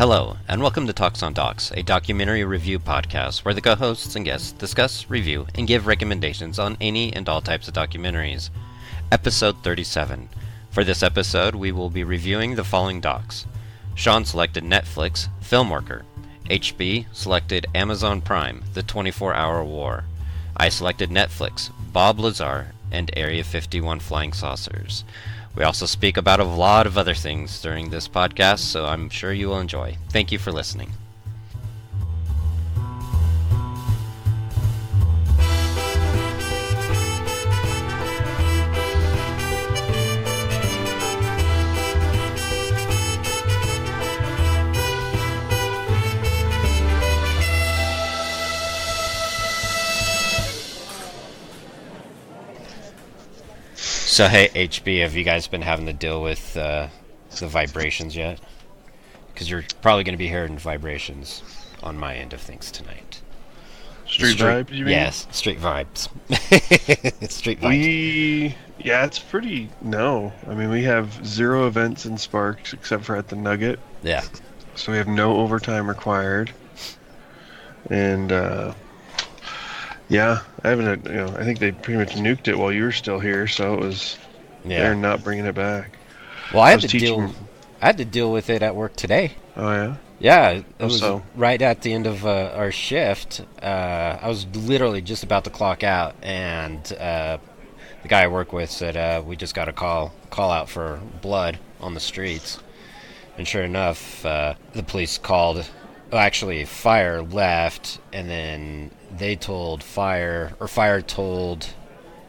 Hello, and welcome to Talks on Docs, a documentary review podcast where the co-hosts and guests discuss, review, and give recommendations on any and all types of documentaries. Episode 37. For this episode, we will be reviewing the following docs. Sean selected Netflix, Filmworker. HB selected Amazon Prime, The 24-Hour War. I selected Netflix, Bob Lazar, and Area 51 Flying Saucers. We also speak about a lot of other things during this podcast, so I'm sure you will enjoy. Thank you for listening. So hey, HB, have you guys been having to deal with the vibrations yet? Because you're probably going to be hearing vibrations on my end of things tonight. Street vibes, you mean? Yes, street vibes. Street vibes. Yeah, it's pretty, no. I mean, we have 0 events in Sparks except for at the Nugget. Yeah. So we have no overtime required. And, yeah, I haven't. I think they pretty much nuked it while you were still here, so it was. Yeah. They're not bringing it back. Well, I had to deal with it at work today. Oh yeah. Yeah, it was right at the end of our shift. I was literally just about to clock out, and the guy I work with said we just got a call out for blood on the streets, and sure enough, the police called. Well, actually, fire left, and then they told fire told,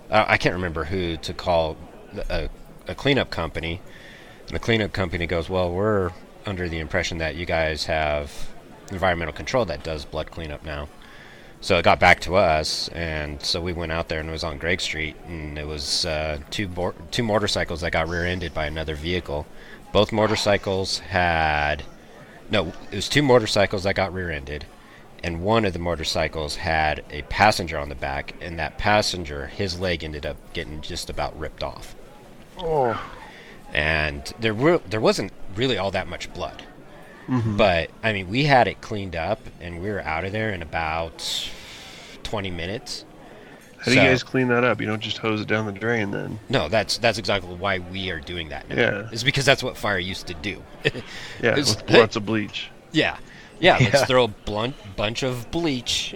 I can't remember who, to call a cleanup company. And the cleanup company goes, well, we're under the impression that you guys have environmental control that does blood cleanup now. So it got back to us, and so we went out there, and it was on Gregg Street, and it was two motorcycles that got rear-ended by another vehicle. Both motorcycles had... No, it was 2 motorcycles that got rear-ended, and one of the motorcycles had a passenger on the back, and that passenger, his leg ended up getting just about ripped off. Oh. And there wasn't really all that much blood. Mm-hmm. But, I mean, we had it cleaned up, and we were out of there in about 20 minutes. How do you guys clean that up? You don't just hose it down the drain then? No, that's exactly why we are doing that now. Yeah. It's because that's what fire used to do. Yeah, with lots of bleach. Yeah, let's throw a bunch of bleach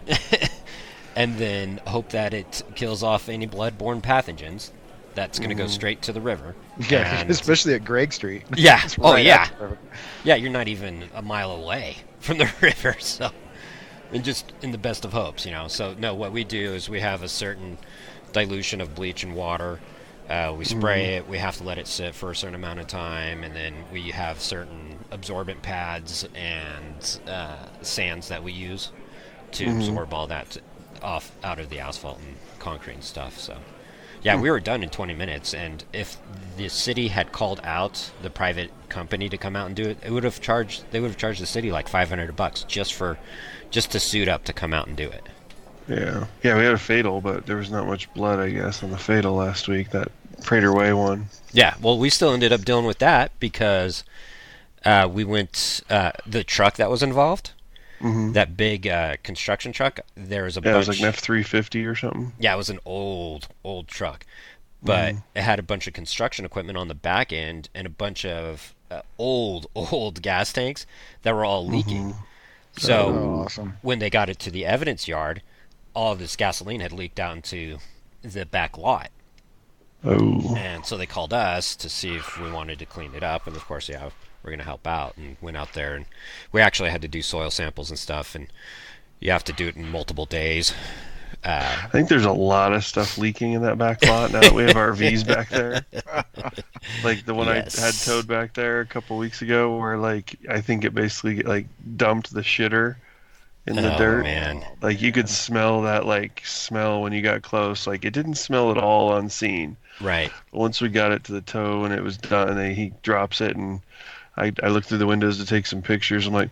and then hope that it kills off any blood-borne pathogens. That's going to go straight to the river. Yeah, especially at Gregg Street. Yeah, yeah. Yeah, you're not even a mile away from the river, so... And just in the best of hopes, So, no, what we do is we have a certain dilution of bleach and water. We spray it. We have to let it sit for a certain amount of time. And then we have certain absorbent pads and sands that we use to absorb all that out of the asphalt and concrete and stuff. So, yeah, we were done in 20 minutes. And if the city had called out the private company to come out and do it, they would have charged the city like $500 just to suit up to come out and do it. Yeah, we had a fatal, but there was not much blood, I guess, on the fatal last week, that Prater Way one. Yeah, well, we still ended up dealing with that because we went, the truck that was involved, that big construction truck, there was a bunch... Yeah, it was like an F-350 or something. Yeah, it was an old truck, but it had a bunch of construction equipment on the back end and a bunch of old gas tanks that were all leaking. So awesome. When they got it to the evidence yard, all of this gasoline had leaked out into the back lot. Oh. And so they called us to see if we wanted to clean it up. And, of course, yeah, we're going to help out. And went out there. And we actually had to do soil samples and stuff. And you have to do it in multiple days. I think there's a lot of stuff leaking in that back lot now that we have RVs back there. Like the one I had towed back there a couple weeks ago where, like, I think it basically, like, dumped the shitter in the dirt. Man. Like, you could smell that, like, smell when you got close. Like, it didn't smell at all on scene. Right. But once we got it to the tow and it was done, and he drops it, and I looked through the windows to take some pictures. I'm like,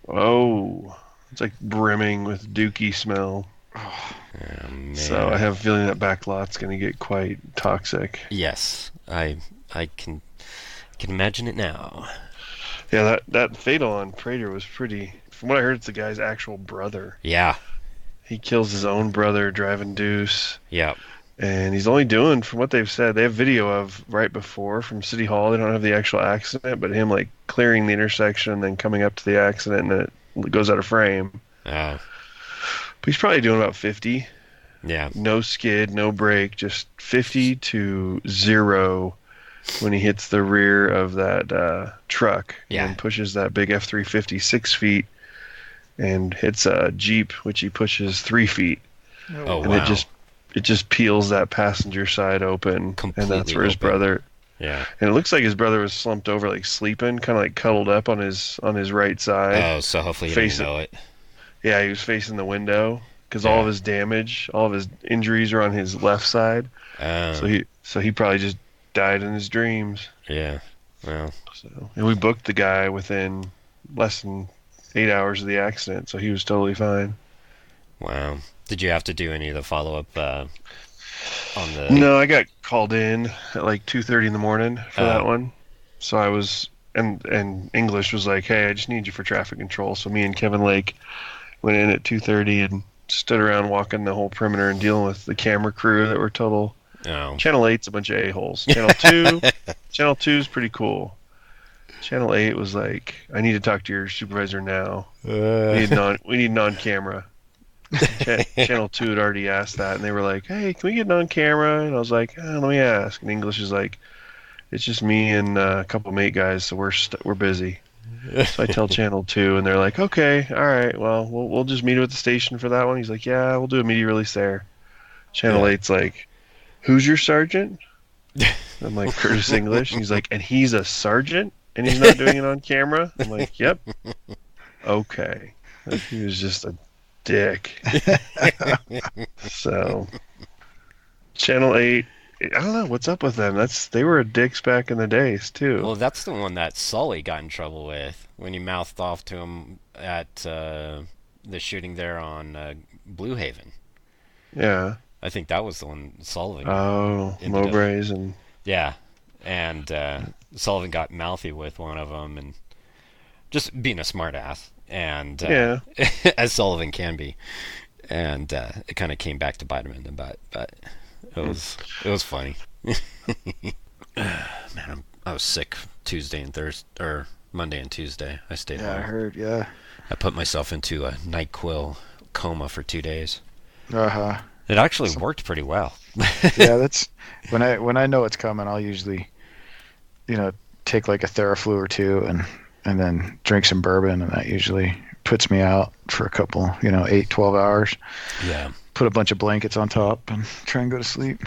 oh, it's like brimming with dookie smell. Oh, man. So I have a feeling that back lot's going to get quite toxic. Yes, I can imagine it now. Yeah, that fatal on Prater was pretty. From what I heard, it's the guy's actual brother. Yeah. He kills his own brother driving deuce. Yeah. And he's only doing, from what they've said, they have video of right before from City Hall. They don't have the actual accident, but him like clearing the intersection and then coming up to the accident, and it goes out of frame. Oh. But he's probably doing about 50. Yeah. No skid, no brake, just 50 to 0 when he hits the rear of that truck. Yeah. And pushes that big F-350 6 feet and hits a Jeep, which he pushes 3 feet. Oh, and wow. It just peels that passenger side open. Completely and that's where his open. brother... Yeah. And it looks like his brother was slumped over, like sleeping, kind of like cuddled up on his right side. Oh, so hopefully he didn't know it. Yeah, he was facing the window because all of his damage, all of his injuries are on his left side. So he probably just died in his dreams. Yeah. Well. And we booked the guy within less than 8 hours of the accident, so he was totally fine. Wow. Did you have to do any of the follow-up on the... No, I got called in at like 2:30 in the morning for that one. So I was... And English was like, hey, I just need you for traffic control. So me and Kevin Lake went in at 2:30 and stood around walking the whole perimeter and dealing with the camera crew that were total... Oh. Channel 8's a bunch of a-holes. Channel 2 is pretty cool. Channel 8 was like, I need to talk to your supervisor now. We need non-camera. Channel 2 had already asked that, and they were like, hey, can we get non-camera? And I was like, let me ask. And English is like, it's just me and a couple mate guys, so we're busy. So I tell Channel 2, and they're like, okay, all right, well, we'll just meet at the station for that one. He's like, yeah, we'll do a media release there. Channel 8's like, who's your sergeant? I'm like, Curtis English. And he's like, and he's a sergeant? And he's not doing it on camera? I'm like, yep. Okay. Like, he was just a dick. So, Channel 8, I don't know what's up with them. They were dicks back in the days, too. Well, that's the one that Sully got in trouble with when he mouthed off to him at the shooting there on Blue Haven. Yeah. I think that was the one Sullivan. Oh, Mowbray's and... Yeah. And Sullivan got mouthy with one of them and just being a smartass. And as Sullivan can be. And it kind of came back to bite him in the butt, but it was funny. Man, I was sick Tuesday and Thursday, or Monday and Tuesday. I stayed home. I heard, yeah. I put myself into a NyQuil coma for 2 days. Uh-huh. It actually worked pretty well. Yeah, that's when I know it's coming, I'll usually, take like a Theraflu or two and then drink some bourbon, and that usually puts me out for a couple, 8, 12 hours. Yeah. Put a bunch of blankets on top and try and go to sleep.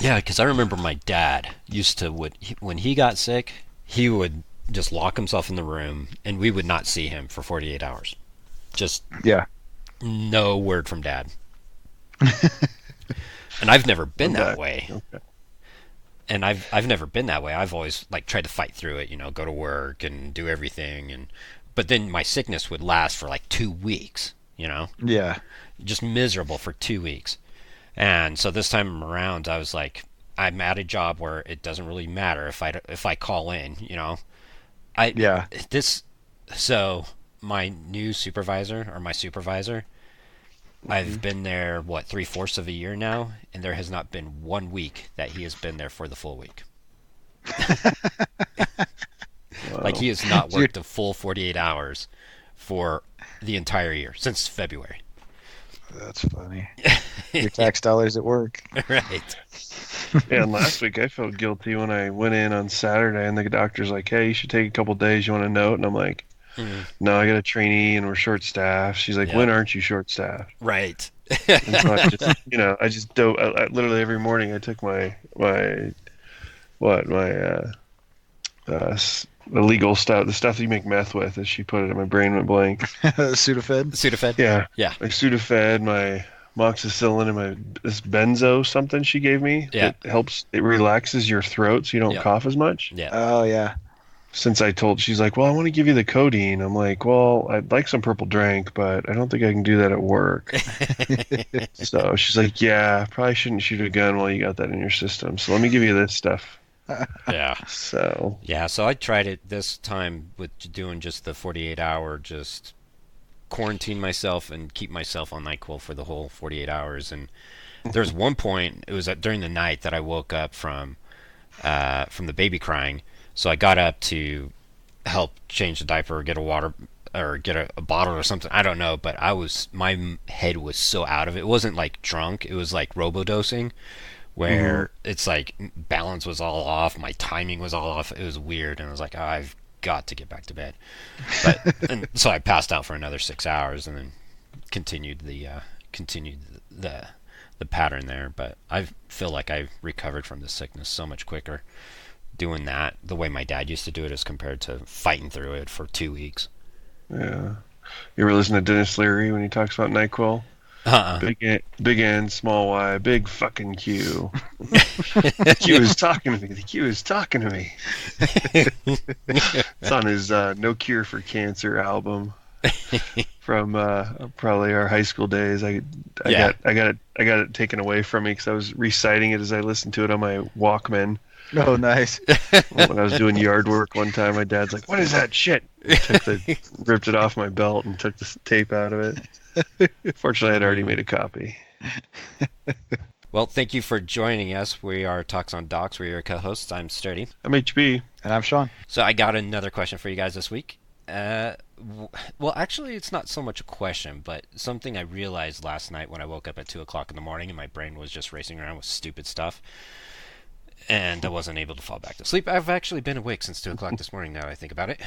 Yeah, because I remember my dad used to, when he got sick, he would just lock himself in the room, and we would not see him for 48 hours. Just no word from Dad. And I've never been that way. Okay. And I've never been that way. I've always tried to fight through it, go to work and do everything, but then my sickness would last for 2 weeks, Yeah. Just miserable for 2 weeks. And so this time around I was like, I'm at a job where it doesn't really matter if I call in, So my new supervisor, or my supervisor, I've been there, 3/4 of a year now, and there has not been 1 week that he has been there for the full week. Wow. He has not worked a full 48 hours for the entire year, since February. That's funny. Your tax dollars at work. Right. Yeah, and last week I felt guilty when I went in on Saturday, and the doctor's like, hey, you should take a couple days, you want a note? And I'm like, no, I got a trainee and we're short-staffed. She's like, when aren't you short-staffed? Right. And so I just dove. I literally every morning I took my illegal stuff, the stuff that you make meth with, as she put it, and my brain went blank. Sudafed? Yeah. Yeah. My Sudafed, my moxicillin, and this benzo something she gave me. Yeah. It helps, it relaxes your throat so you don't cough as much. Yeah. Oh, yeah. Since she's like, well, I want to give you the codeine. I'm like, well, I'd like some purple drink, but I don't think I can do that at work. So she's like, yeah, probably shouldn't shoot a gun while you got that in your system. So let me give you this stuff. Yeah. So Yeah, so I tried it this time with doing just the 48-hour, just quarantine myself and keep myself on NyQuil for the whole 48 hours. And there's one point, it was during the night that I woke up from the baby crying. So I got up to help change the diaper or get a water or get a bottle or something. I don't know, but my head was so out of it. It wasn't like drunk. It was like robo-dosing where it's like balance was all off. My timing was all off. It was weird. And I was like, oh, I've got to get back to bed. And so I passed out for another 6 hours and then continued the pattern there. But I feel like I recovered from the sickness so much quicker doing that the way my dad used to do it as compared to fighting through it for 2 weeks. yeah. You ever listen to Dennis Leary when he talks about NyQuil? Big N, small Y, big fucking Q. The Q is talking to me. The Q is talking to me. It's on his No Cure for Cancer album from probably our high school days. I got it taken away from me because I was reciting it as I listened to it on my Walkman. Oh, nice. When I was doing yard work one time, my dad's like, "What is that shit?" Ripped it off my belt and took the tape out of it. Fortunately, I'd already made a copy. Well, thank you for joining us. We are Talks on Docs. We're your co-hosts. I'm Sturdy. I'm HB. And I'm Sean. So I got another question for you guys this week. Well, actually, it's not so much a question, but something I realized last night when I woke up at 2 o'clock in the morning and my brain was just racing around with stupid stuff. And I wasn't able to fall back to sleep. I've actually been awake since 2 o'clock this morning now that I think about it.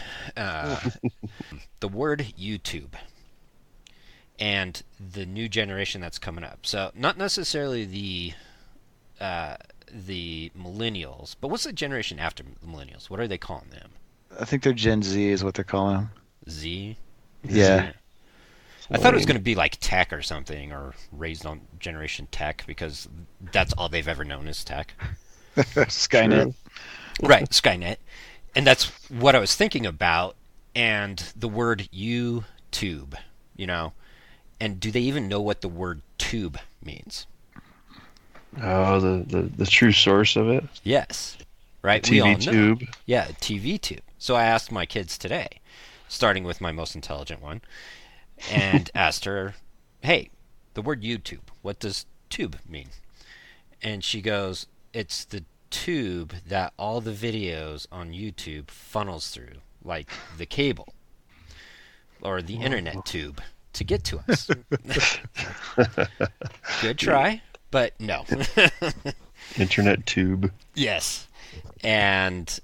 The word YouTube and the new generation that's coming up. So not necessarily the millennials, but what's the generation after the millennials? What are they calling them? I think they're Gen Z is what they're calling them. Z? Yeah. I thought it was going to be like tech or something, or raised on Generation Tech, because that's all they've ever known is tech. Skynet. Right, Skynet. And that's what I was thinking about, and the word YouTube, and do they even know what the word tube means? Oh, the true source of it? Yes. Right? TV we all know. tube? Yeah, TV tube. So I asked my kids today, starting with my most intelligent one, and asked her, hey, the word YouTube, what does tube mean? And she goes, it's the tube that all the videos on YouTube funnels through, like the cable or the internet tube to get to us. Good try, but no. Internet tube. Yes. And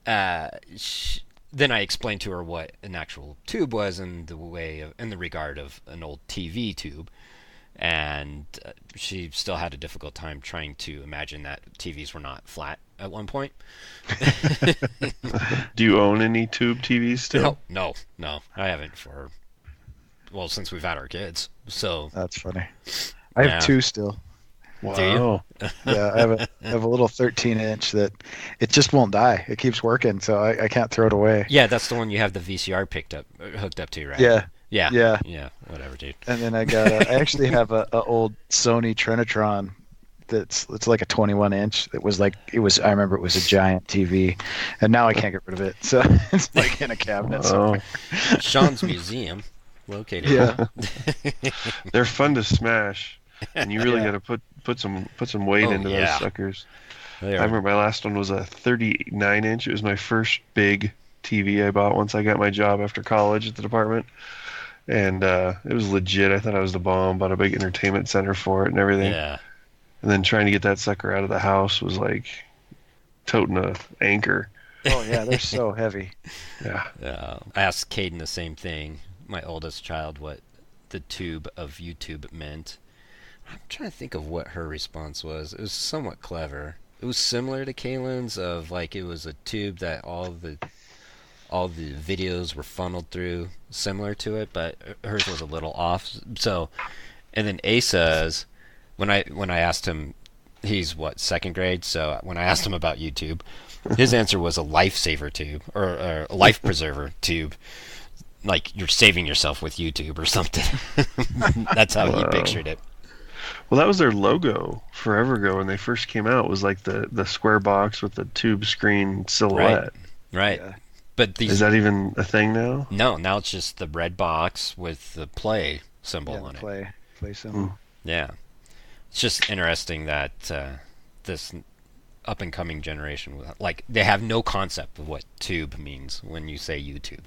then I explained to her what an actual tube was in the regard of an old TV tube. And she still had a difficult time trying to imagine that TVs were not flat at one point. Do you own any tube TVs still? No, I haven't since we've had our kids. So That's funny. I have two still. Wow. Do you? Yeah, I have a little 13-inch that it just won't die. It keeps working, so I can't throw it away. Yeah, that's the one you have the VCR hooked up to, right? Yeah. Yeah, whatever, dude. And then I actually have a old Sony Trinitron it's like a 21-inch. I remember it was a giant TV, and now I can't get rid of it. So it's like in a cabinet somewhere. Sean's museum located. Yeah. They're fun to smash, and you really got to put some weight into those suckers. I remember my last one was a 39-inch. It was my first big TV I bought once I got my job after college at the department. And it was legit. I thought I was the bomb. Bought a big entertainment center for it and everything. Yeah. And then trying to get that sucker out of the house was like toting a anchor. Oh yeah, they're so heavy. Yeah. I asked Caden the same thing, my oldest child, what the tube of YouTube meant. I'm trying to think of what her response was. It was somewhat clever. It was similar to Kaylin's, of like it was a tube that all the videos were funneled through, similar to it, but hers was a little off. So, and then Asa's, when I asked him, he's second grade, so when I asked him about YouTube, his answer was a lifesaver tube, or a life preserver tube, like you're saving yourself with YouTube or something. That's how he pictured it. Well, that was their logo forever ago when they first came out. Was like the square box with the tube screen silhouette. Right. Yeah. But these Is that even a thing now? no, now it's just the red box with the play symbol Yeah, on it. play symbol. Yeah. It's just interesting that this up and coming generation, like, they have no concept of what tube means when you say YouTube.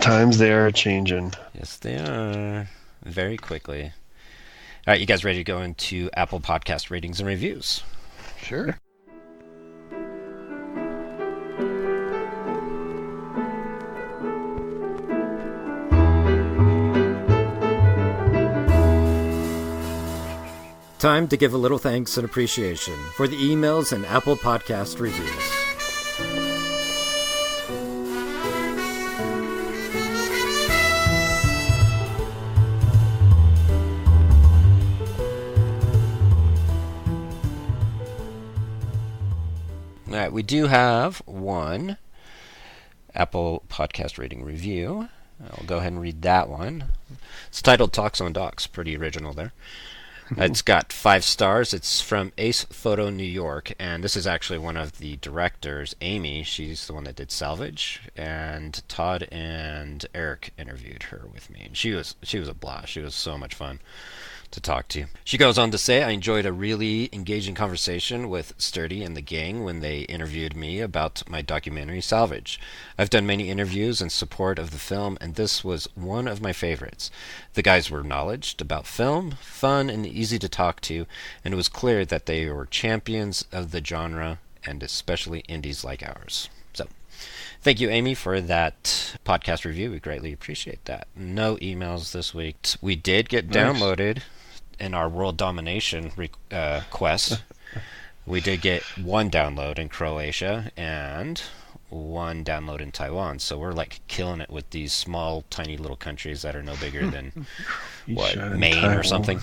Times they are changing. Yes, they are. Very quickly. All right, you guys ready to go into Apple Podcast ratings and reviews? Sure. Time to give a little thanks and appreciation for the emails and Apple Podcast reviews. All right, we do have one Apple Podcast rating review. I'll go ahead and read that one. It's titled Talks on Docs. Pretty original there. It's got 5 stars. It's from Ace Photo New York, and this is actually one of the directors, Amy. She's the one that did Salvage, and Todd and Eric interviewed her with me. And she was a blast. She was so much fun to talk to. She goes on to say, I enjoyed a really engaging conversation with Sturdy and the gang when they interviewed me about my documentary Salvage. I've done many interviews in support of the film, and this was one of my favorites. The guys were knowledgeable about film, fun and easy to talk to, and it was clear that they were champions of the genre, and especially indies like ours. So, thank you, Amy, for that podcast review. We greatly appreciate that. No emails this week. We did get downloaded in our world domination quest. We did get 1 download in Croatia and 1 download in Taiwan. So we're like killing it with these small, tiny little countries that are no bigger than Maine or something.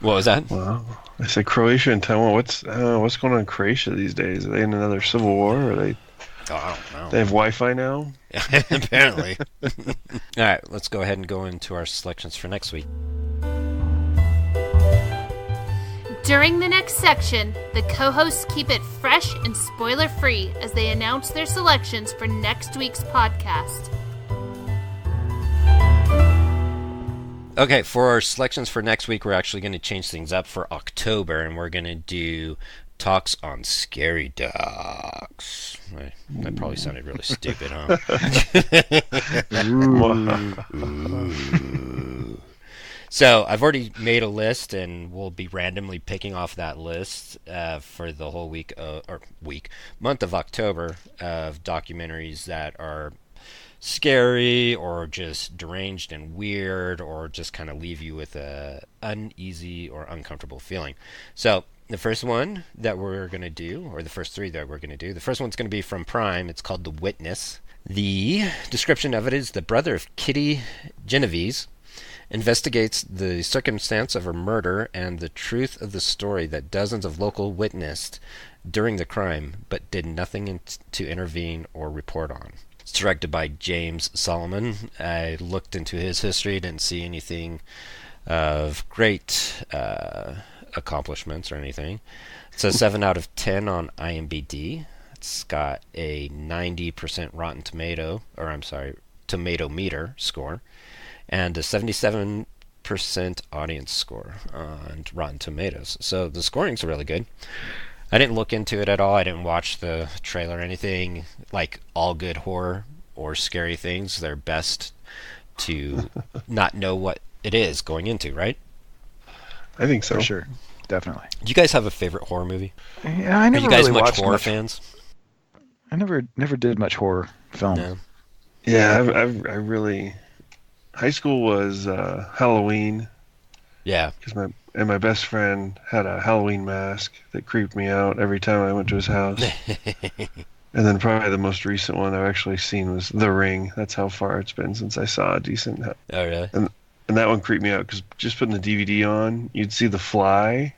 What was that? Wow. I said Croatia and Taiwan. What's going on in Croatia these days? Are they in another civil war? Or are they? Oh, I don't know. They have Wi-Fi now? Apparently. All right, let's go ahead and go into our selections for next week. During the next section, the co-hosts keep it fresh and spoiler-free as they announce their selections for next week's podcast. Okay, for our selections for next week, we're actually going to change things up for October, and we're going to do talks on scary docs. That probably sounded really stupid, huh? Ooh. So I've already made a list, and we'll be randomly picking off that list for the whole month of October of documentaries that are scary or just deranged and weird or just kind of leave you with a uneasy or uncomfortable feeling. So the first one that we're going to do, or the first 3 that we're going to do, the first one's going to be from Prime. It's called The Witness. The description of it is the brother of Kitty Genovese investigates the circumstance of her murder and the truth of the story that dozens of local witnessed during the crime but did nothing to intervene or report on. It's directed by James Solomon. I looked into his history, didn't see anything of great accomplishments or anything. It's a 7 out of 10 on IMDb. It's got a 90% Rotten Tomato meter score, and a 77% audience score on Rotten Tomatoes. So the scoring's really good. I didn't look into it at all. I didn't watch the trailer or anything. Like all good horror or scary things, they're best to not know what it is going into, right? I think so. For sure. Definitely. Do you guys have a favorite horror movie? Yeah, I never Are you guys really much watched horror fans? I never did much horror film. No. Yeah, I really. High school was Halloween. Yeah. Because my best friend had a Halloween mask that creeped me out every time I went to his house. And then probably the most recent one I've actually seen was The Ring. That's how far it's been since I saw a decent. Oh, really? And that one creeped me out because just putting the DVD on, you'd see the fly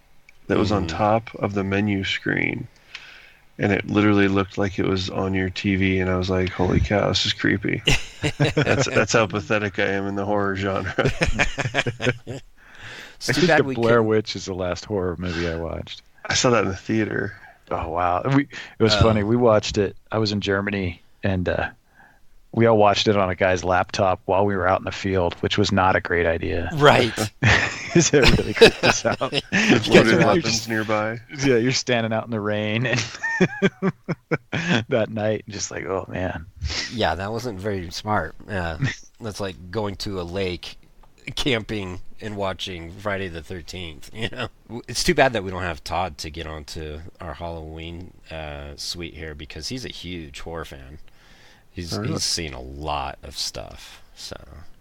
that was on top of the menu screen. And it literally looked like it was on your TV, and I was like, holy cow, this is creepy. That's how pathetic I am in the horror genre. I think the Blair Witch is the last horror movie I watched. I saw that in the theater. Oh wow! It was funny. We watched it. I was in Germany, and we all watched it on a guy's laptop while we were out in the field, which was not a great idea. Right. It really creeped us out. There's loaded weapons nearby. Yeah, you're standing out in the rain and that night, just like, oh man. Yeah, that wasn't very smart. That's like going to a lake, camping, and watching Friday the 13th. You know, it's too bad that we don't have Todd to get onto our Halloween suite here, because he's a huge horror fan. He's seen a lot of stuff. So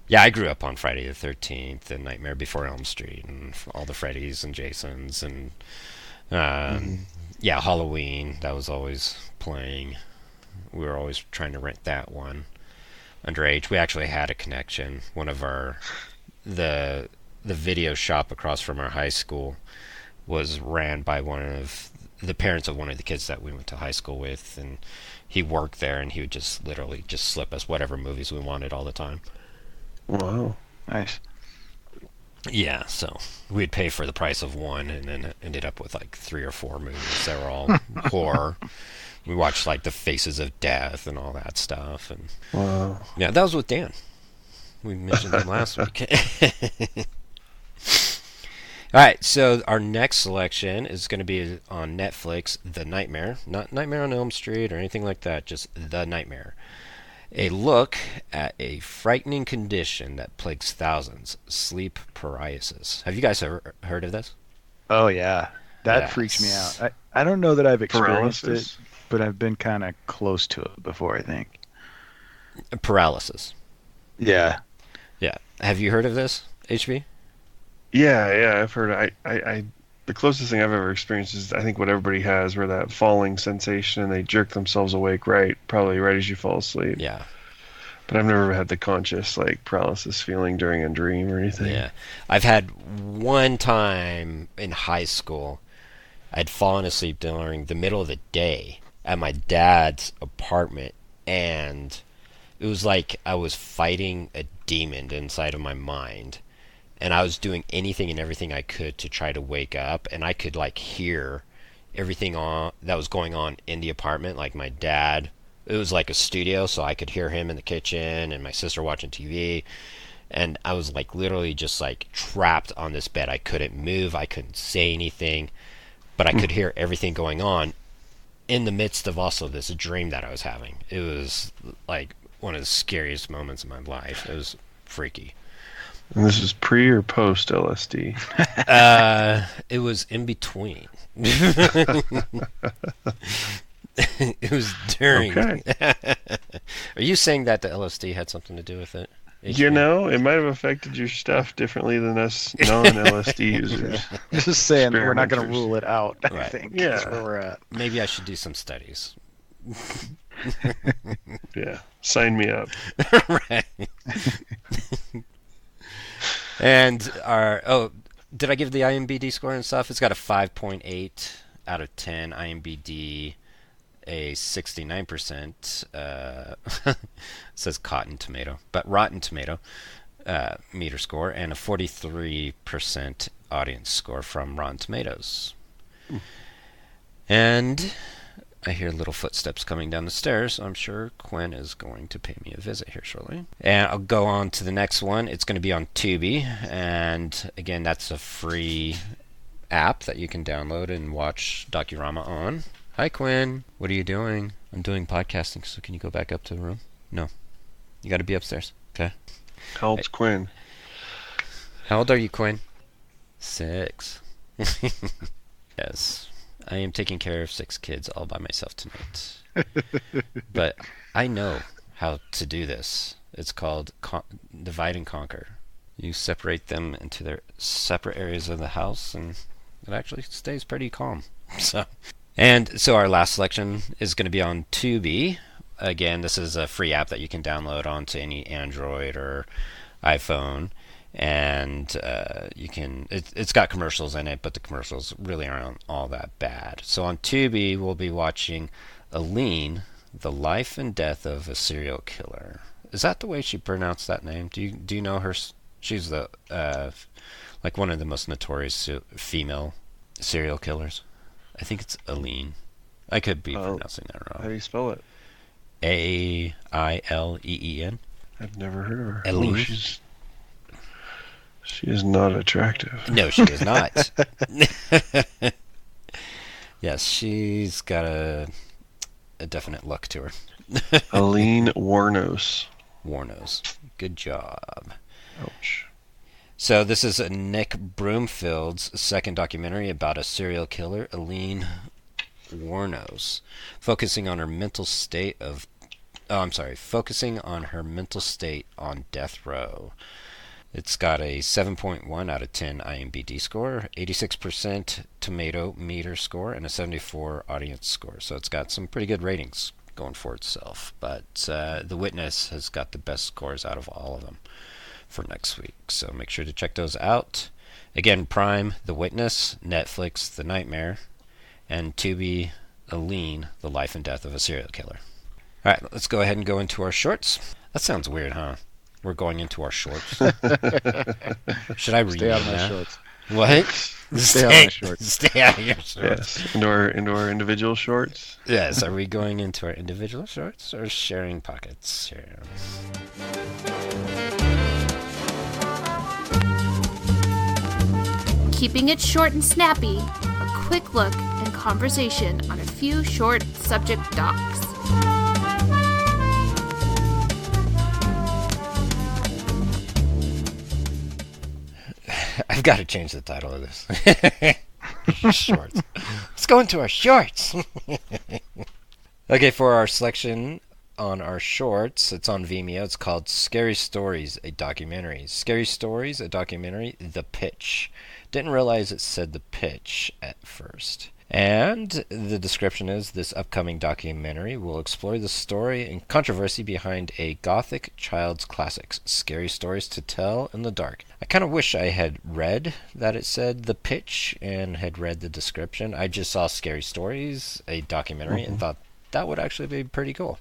yeah, I grew up on Friday the 13th and Nightmare Before Elm Street and all the Freddys and Jasons and yeah, Halloween. That was always playing. We were always trying to rent that one. Underage, we actually had a connection. One of the video shop across from our high school was ran by one of the parents of one of the kids that we went to high school with, and he worked there, and he would just literally just slip us whatever movies we wanted all the time. Wow. Nice. Yeah, so we'd pay for the price of one, and then ended up with like 3 or 4 movies that were all horror. We watched like The Faces of Death and all that stuff, and wow. Yeah, that was with Dan. We mentioned him last week. All right, so our next selection is going to be on Netflix, The Nightmare. Not Nightmare on Elm Street or anything like that, just The Nightmare. A look at a frightening condition that plagues thousands, sleep paralysis. Have you guys ever heard of this? Oh, yeah. That freaks me out. I don't know that I've experienced it, but I've been kind of close to it before, I think. Paralysis. Yeah. Yeah. Have you heard of this, HB? Yeah, I've heard. I the closest thing I've ever experienced is I think what everybody has, where that falling sensation and they jerk themselves awake probably right as you fall asleep. Yeah. But I've never had the conscious like paralysis feeling during a dream or anything. Yeah. I've had one time in high school, I'd fallen asleep during the middle of the day at my dad's apartment, and it was like I was fighting a demon inside of my mind. And I was doing anything and everything I could to try to wake up, and I could like hear everything that was going on in the apartment. Like my dad, it was like a studio, so I could hear him in the kitchen and my sister watching TV. And I was like literally just like trapped on this bed. I couldn't move, I couldn't say anything, but I could hear everything going on in the midst of also this dream that I was having. It was like one of the scariest moments of my life. It was freaky. And this is pre or post LSD? It was in between. It was during. Okay. Are you saying that the LSD had something to do with it? You know, it might have affected your stuff differently than us non-LSD users. Just saying, we're not going to rule it out, I think. Yeah. That's where we're at. Maybe I should do some studies. Yeah, sign me up. Right. And did I give the IMDb score and stuff? It's got a 5.8 out of 10 IMDb, a 69% says Cotton Tomato, but Rotten Tomato meter score, and a 43% audience score from Rotten Tomatoes. And I hear little footsteps coming down the stairs. I'm sure Quinn is going to pay me a visit here shortly. And I'll go on to the next one. It's going to be on Tubi. And again, that's a free app that you can download and watch Docurama on. Hi, Quinn. What are you doing? I'm doing podcasting, so can you go back up to the room? No. You got to be upstairs. Okay. How old's Quinn? How old are you, Quinn? 6. Yes. I am taking care of 6 kids all by myself tonight. But I know how to do this. It's called divide and conquer. You separate them into their separate areas of the house, and it actually stays pretty calm. So our last selection is going to be on Tubi. Again, this is a free app that you can download onto any Android or iPhone. And it's got commercials in it, but the commercials really aren't all that bad. So on Tubi, we'll be watching Aline, The Life and Death of a Serial Killer. Is that the way she pronounced that name? Do you know her She's the like one of the most notorious female serial killers. I think it's Aline. I could be pronouncing that wrong. How do you spell it? Aileen. I've never heard of her. Aline. Oh, she is not attractive. No, she is not. Yes, she's got a definite look to her. Aline Warnos. Warnos. Good job. Ouch. So this is Nick Broomfield's second documentary about a serial killer, Aline Warnos, focusing on her mental state on death row. It's got a 7.1 out of 10 IMDb score, 86% tomato meter score, and a 74 audience score. So it's got some pretty good ratings going for itself. But The Witness has got the best scores out of all of them for next week. So make sure to check those out. Again, Prime, The Witness, Netflix, The Nightmare, and Tubi, Aline, The Life and Death of a Serial Killer. All right, let's go ahead and go into our shorts. That sounds weird, huh? We're going into our shorts. Should I read Stay out of my that? shorts. What? Stay out of my shorts. Stay out of your shorts. Yes. Into our individual shorts. Yes. Are we going into our individual shorts or sharing pockets here? Keeping it short and snappy, a quick look and conversation on a few short subject docs. I've got to change the title of this. Shorts. Let's go into our shorts. Okay, for our selection on our shorts, it's on Vimeo. It's called Scary Stories, a documentary. Scary Stories, a documentary, The Pitch. Didn't realize it said The Pitch at first. And the description is, this upcoming documentary will explore the story and controversy behind a gothic child's classics, scary stories to tell in the dark. I kind of wish I had read that it said The Pitch and had read the description. I just saw Scary Stories, a documentary, and thought that would actually be pretty cool.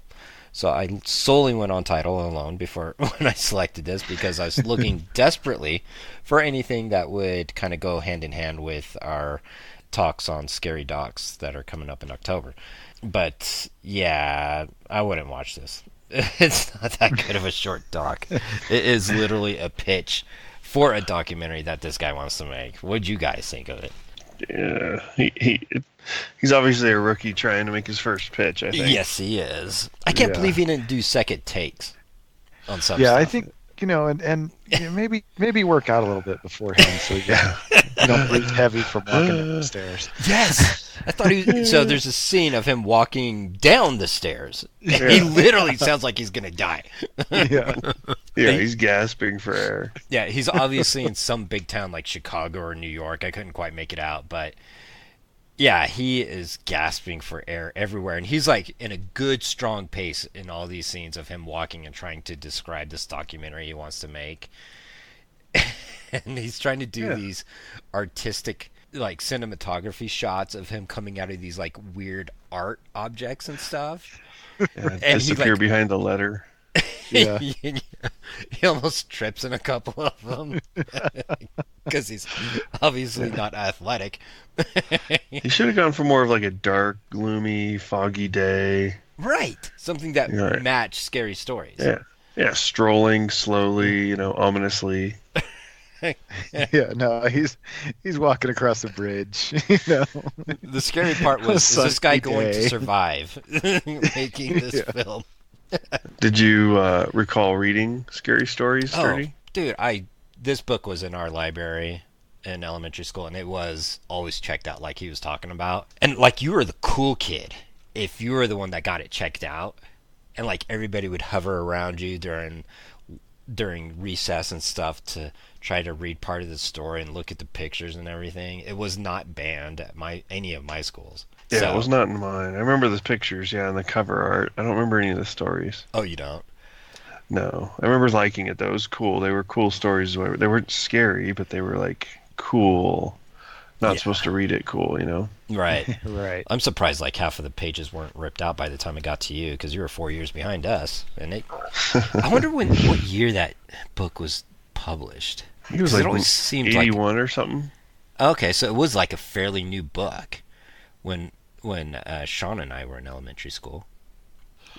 So I solely went on title alone before when I selected this, because I was looking desperately for anything that would kind of go hand in hand with our talks on scary docs that are coming up in October. But yeah, I wouldn't watch this. It's not that good of a short doc. It is literally a pitch for a documentary that this guy wants to make. What'd you guys think of it? Yeah, he's obviously a rookie trying to make his first pitch, I think. Yes, he is. I can't believe he didn't do second takes on some Yeah, stuff. I think, and maybe work out a little bit beforehand so you don't breathe heavy from walking up the stairs. Yes. I thought so there's a scene of him walking down the stairs. Yeah. He literally sounds like he's going to die. Yeah. Yeah, he's gasping for air. Yeah, he's obviously in some big town like Chicago or New York. I couldn't quite make it out, but yeah, he is gasping for air everywhere. And he's like in a good, strong pace in all these scenes of him walking and trying to describe this documentary he wants to make. And he's trying to do these artistic, like, cinematography shots of him coming out of these, like, weird art objects and stuff. Yeah, and disappear behind the letter. Yeah. He almost trips in a couple of them because he's obviously not athletic. He should have gone for more of like a dark, gloomy, foggy day. Right. Something that matched Scary Stories. Yeah. Yeah, strolling slowly, ominously. Yeah, no, he's walking across a bridge. The scary part was, is this guy going to survive making this film? Did you recall reading Scary Stories, Sturdy? Oh, dude, this book was in our library in elementary school, and it was always checked out, like he was talking about. And like, you were the cool kid if you were the one that got it checked out, and like everybody would hover around you during recess and stuff to try to read part of the story and look at the pictures and everything. It was not banned at any of my schools. Yeah, it was not in mine. I remember the pictures, and the cover art. I don't remember any of the stories. Oh, you don't? No. I remember liking it, though. It was cool. They were cool stories. They weren't scary, but they were, like, cool. Not supposed to read it cool, Right. Right. I'm surprised, like, half of the pages weren't ripped out by the time it got to you, because you were 4 years behind us. And I wonder what year that book was published? I think it was 'Cause like it always seemed 81 or something. Okay, so it was like a fairly new book when Sean and I were in elementary school.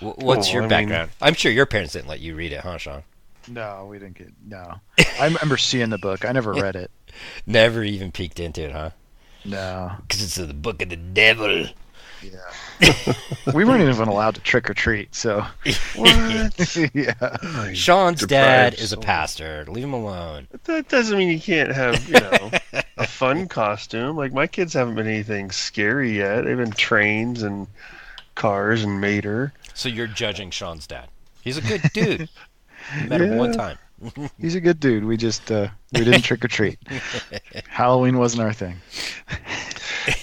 What's your background? I'm sure your parents didn't let you read it, huh, Sean? No, we didn't get. No, I remember seeing the book. I never read it. Never even peeked into it, huh? No, because it's the book of the devil. Yeah. We weren't even allowed to trick or treat, so. What? Yeah. Oh, Sean's dad is a soul. pastor. Leave him alone. That doesn't mean you can't have, a fun costume. Like, my kids haven't been anything scary yet. They've been trains and cars and mater. So you're judging Sean's dad. He's a good dude. Met him one time. He's a good dude. We just we didn't trick or treat. Halloween wasn't our thing.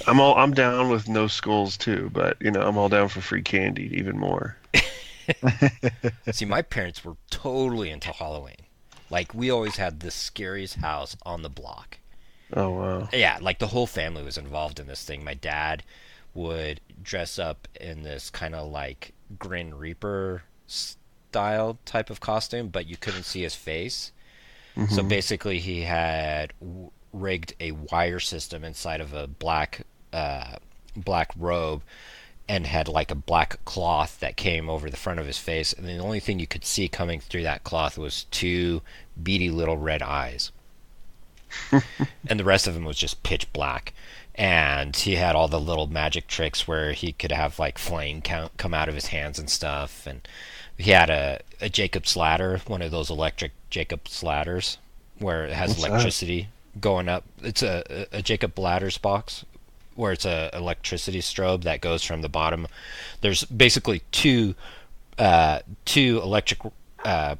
I'm down with no skulls too, but I'm all down for free candy even more. See, my parents were totally into Halloween. Like, we always had the scariest house on the block. Oh wow. Yeah, like the whole family was involved in this thing. My dad would dress up in this kind of like Grim Reaper style type of costume, but you couldn't see his face. Mm-hmm. So basically he had rigged a wire system inside of a black robe and had like a black cloth that came over the front of his face, and the only thing you could see coming through that cloth was two beady little red eyes. And the rest of him was just pitch black. And he had all the little magic tricks where he could have like flame come out of his hands and stuff. And he had a Jacob's ladder, one of those electric Jacob's ladders where it has electricity going up. It's a Jacob ladders box where it's a electricity strobe that goes from the bottom. There's basically two electric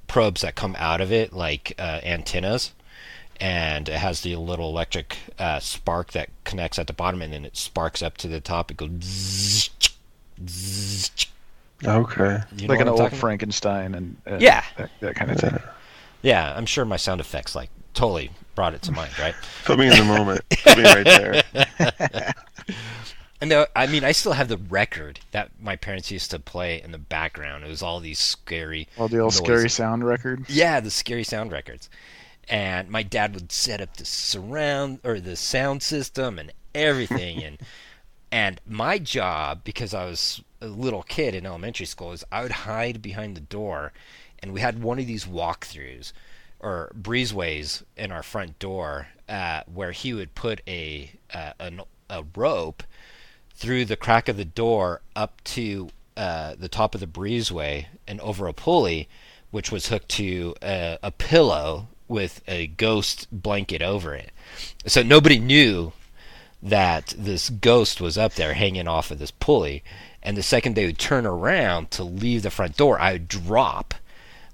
probes that come out of it, like antennas. And it has the little electric spark that connects at the bottom, and then it sparks up to the top. It goes zzz, zzz. Okay. Like an old Frankenstein and yeah, that kind of thing. Yeah, I'm sure my sound effects like totally brought it to mind, right? Put me in the moment. Put me right there. And I still have the record that my parents used to play in the background. It was all these scary... All the old scary sound records? Yeah, the scary sound records. And my dad would set up the sound system and everything. And my job, because I was a little kid in elementary school, is I would hide behind the door. And we had one of these walkthroughs or breezeways in our front door where he would put a rope through the crack of the door up to the top of the breezeway and over a pulley, which was hooked to a pillow with a ghost blanket over it. So nobody knew that this ghost was up there hanging off of this pulley. And the second they would turn around to leave the front door, I would drop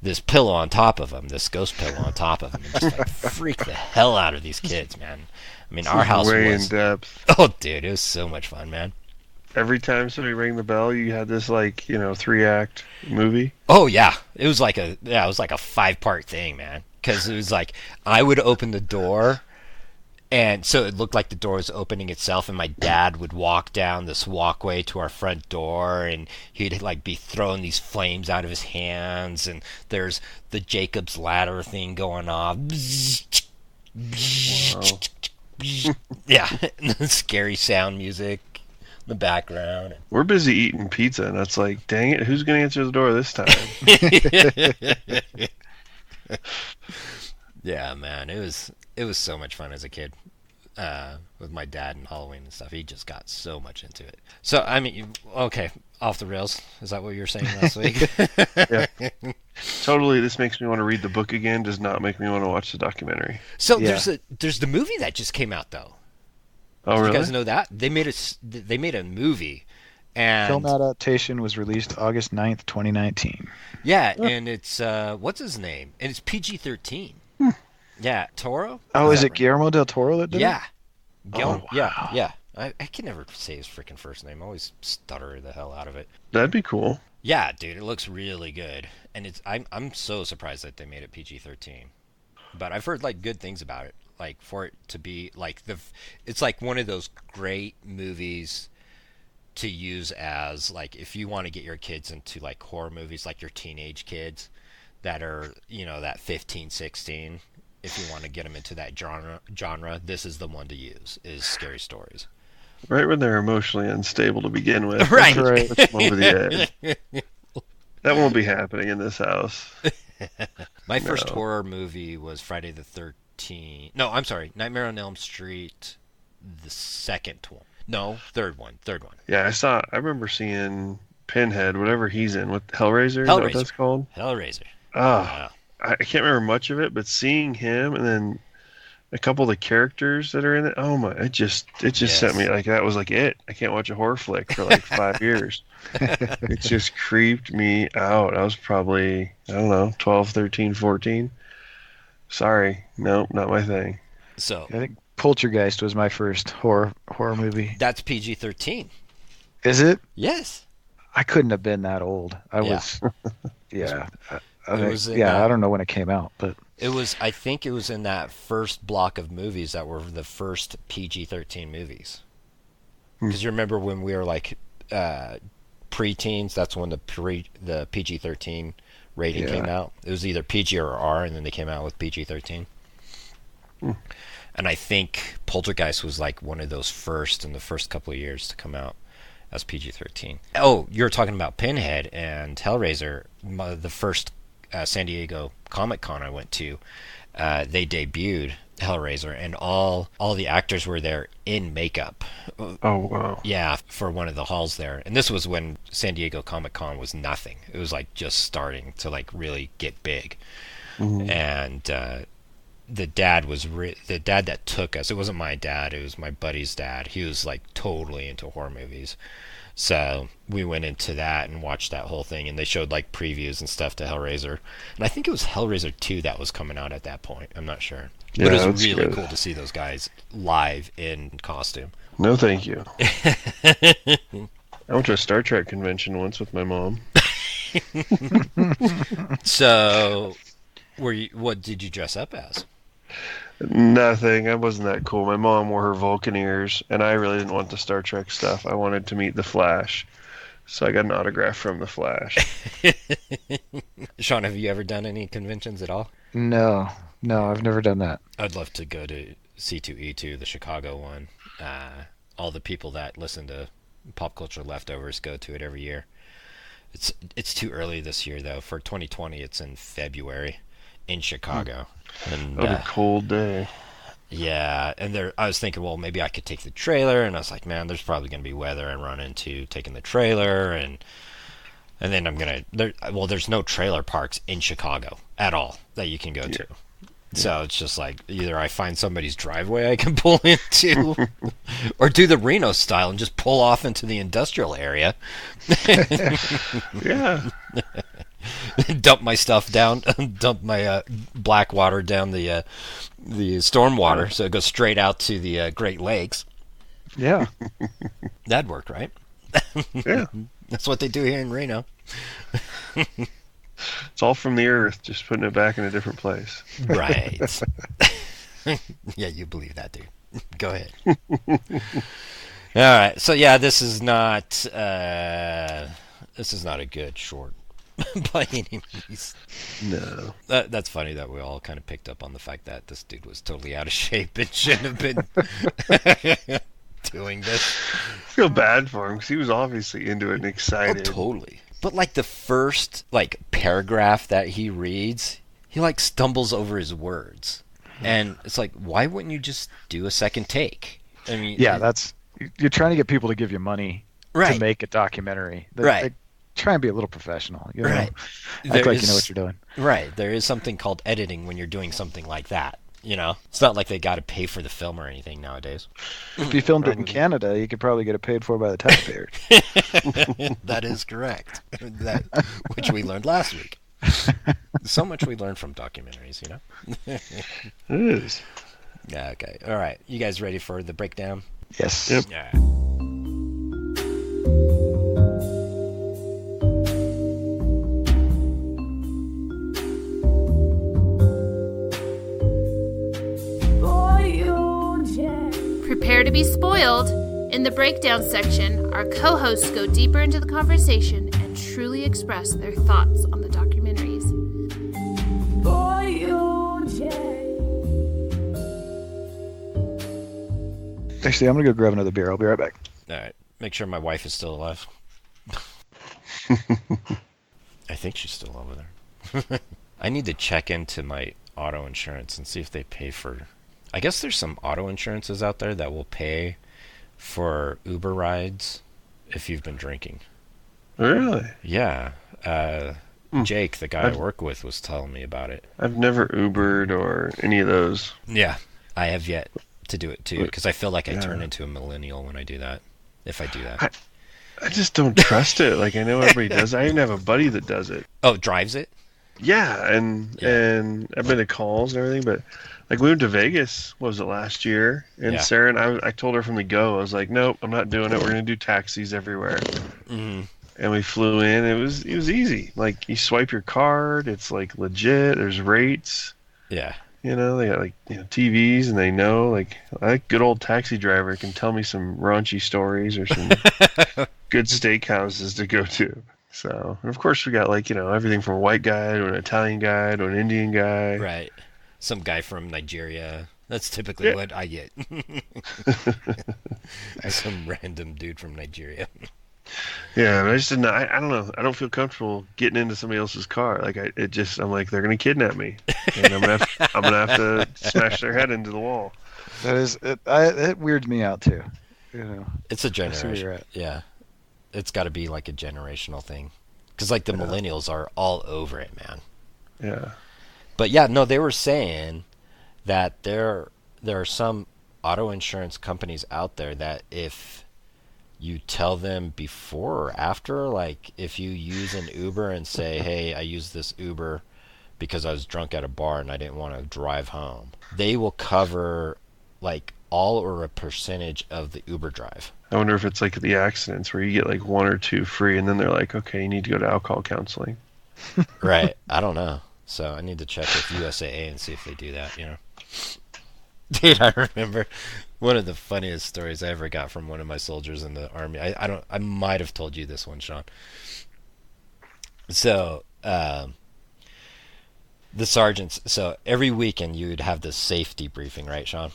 this pillow on top of him, this ghost pillow on top of him, and just like freak the hell out of these kids, man. I mean, our house way was... in depth. Oh, dude, it was so much fun, man. Every time somebody rang the bell, you had this 3-act movie. Oh yeah, it was like a 5-part thing, man. Because it was like I would open the door, and so it looked like the door was opening itself, and my dad would walk down this walkway to our front door, and he'd like be throwing these flames out of his hands, and there's the Jacob's ladder thing going off. Wow. Yeah, and the scary sound music in the background. We're busy eating pizza, and it's like, dang it, who's going to answer the door this time? Yeah, man, it was so much fun as a kid with my dad and Halloween and stuff. He just got so much into it. So I mean, okay, off the rails. Is that what you were saying last week? Yeah, totally. This makes me want to read the book again. Does not make me want to watch the documentary. So Yeah. there's the movie that just came out though. Oh, really? You guys know that they made a movie. And Film adaptation was released August 9th, 2019. yeah, and it's what's his name? And it's PG-13. Yeah, Toro. Oh, is it Guillermo del Toro that did Yeah. it? Oh, Yeah, wow. yeah. I can never say his freaking first name. I always stutter the hell out of it. That'd be cool. Yeah, dude, it looks really good, and I'm so surprised that they made it PG-13. But I've heard like good things about it, like for it to be like it's like one of those great movies to use as like if you want to get your kids into like horror movies, like your teenage kids that are that 15, 16. if you want to get them into that genre, this is the one to use, is scary stories. Right when they're emotionally unstable to begin with. Right. Push them over the edge. That won't be happening in this house. My first horror movie was Friday the 13th. No, I'm sorry. Nightmare on Elm Street, the second one. No, third one. Yeah, I remember seeing Pinhead, whatever he's in, with Hellraiser. Is that what that's called? Hellraiser. Oh, I can't remember much of it, but seeing him and then a couple of the characters that are in it, oh my, it just sent me, like, that was like it. I can't watch a horror flick for like 5 years. It just creeped me out. I was probably, I don't know, 12, 13, 14. Sorry. Nope, not my thing. So I think Poltergeist was my first horror movie. that's PG-13. Is it? Yes. I couldn't have been that old. I was, yeah. I don't know when it came out, but I think it was in that first block of movies that were the first PG-13 movies. Because you remember when we were like pre-teens, that's when the PG-13 rating came out. It was either PG or R, and then they came out with PG-13. And I think Poltergeist was like one of those first in the first couple of years to come out as PG-13. Oh, you're talking about Pinhead and Hellraiser. The first San Diego Comic-Con I went to, they debuted Hellraiser, and all the actors were there in makeup. Oh, wow. Yeah, for one of the halls there. And this was when San Diego Comic-Con was nothing. It was like just starting to like really get big. And the dad that took us, it wasn't my dad, it was my buddy's dad. He was like totally into horror movies. So we went into that and watched that whole thing, and they showed like previews and stuff to Hellraiser. And I think it was Hellraiser 2 that was coming out at that point. I'm not sure. Yeah, but it was really cool to see those guys live in costume. No, thank you. I went to a Star Trek convention once with my mom. So, what did you dress up as? Nothing. I wasn't that cool. My mom wore her Vulcan ears, and I really didn't want the Star Trek stuff. I wanted to meet the Flash, so I got an autograph from the Flash. Sean, have you ever done any conventions at all? No, I've never done that. I'd love to go to C2E2, the Chicago one. All the people that listen to Pop Culture Leftovers go to it every year. It's too early this year, though. For 2020, it's in February in Chicago. And a cold day. Yeah, and I was thinking, well, maybe I could take the trailer, and I was like, man, there's probably going to be weather and run into taking the trailer, and then I'm going to... there's no trailer parks in Chicago at all that you can go to. So it's just like, either I find somebody's driveway I can pull into, or do the Reno style and just pull off into the industrial area. Yeah. Dump my stuff down, dump my black water down the storm water, so it goes straight out to the Great Lakes. Yeah. That'd work, right? Yeah. That's what they do here in Reno. It's all from the earth, just putting it back in a different place. Right. Yeah, you believe that, dude. Go ahead. All right. So yeah, this is not a good short by any means. No. That's funny that we all kind of picked up on the fact that this dude was totally out of shape and shouldn't have been doing this. I feel bad for him because he was obviously into it and excited. Oh, totally. But like the first like paragraph that he reads, he like stumbles over his words. And it's like, why wouldn't you just do a second take? I mean, yeah, you're trying to get people to give you money to make a documentary. They try and be a little professional. You know? Right. Act like you know what you're doing. Right. There is something called editing when you're doing something like that. You know, it's not like they got to pay for the film or anything nowadays. If you filmed it in Canada, you could probably get it paid for by the taxpayers. That is correct. Which we learned last week. So much we learned from documentaries, you know? It is. Yeah, okay. All right. You guys ready for the breakdown? Yes. Yep. Yeah. Prepare to be spoiled. In the breakdown section, our co-hosts go deeper into the conversation and truly express their thoughts on the documentaries. Actually, I'm gonna go grab another beer. I'll be right back. All right. Make sure my wife is still alive. I think she's still over there. I need to check into my auto insurance and see if they pay for... I guess there's some auto insurances out there that will pay for Uber rides if you've been drinking. Really? Yeah. Jake, the guy I work with, was telling me about it. I've never Ubered or any of those. Yeah. I have yet to do it too, because I feel like I turn into a millennial when I do that. If I do that. I just don't trust it. Like, I know everybody does it. I even have a buddy that does it. Oh, drives it? Yeah, and I've been to calls and everything, but like we went to Vegas, what was it, last year? And Sarah and I told her from the go, I was like, nope, I'm not doing it. We're gonna do taxis everywhere. Mm-hmm. And we flew in. It was easy. Like, you swipe your card, it's like legit. There's rates. Yeah. You know, they got like TVs, and they know, like, a good old taxi driver can tell me some raunchy stories or some good steakhouses to go to. So, and of course, we got like, everything from a white guy to an Italian guy to an Indian guy. Right. Some guy from Nigeria. That's typically what I get. Some random dude from Nigeria. Yeah, but I just didn't. I don't know. I don't feel comfortable getting into somebody else's car. Like, I'm like, they're gonna kidnap me, and I'm gonna have to smash their head into the wall. That is, it weirds me out too. It's a generation. Yeah, it's got to be like a generational thing, because like the millennials are all over it, man. Yeah. But yeah, no, they were saying that there are some auto insurance companies out there that if you tell them before or after, like if you use an Uber and say, hey, I used this Uber because I was drunk at a bar and I didn't want to drive home, they will cover like all or a percentage of the Uber drive. I wonder if it's like the accidents where you get like 1 or 2 free, and then they're like, okay, you need to go to alcohol counseling. Right. I don't know. So I need to check with USAA and see if they do that, Dude, I remember one of the funniest stories I ever got from one of my soldiers in the Army. I might have told you this one, Sean. So, the sergeants, so every weekend you would have this safety briefing, right, Sean?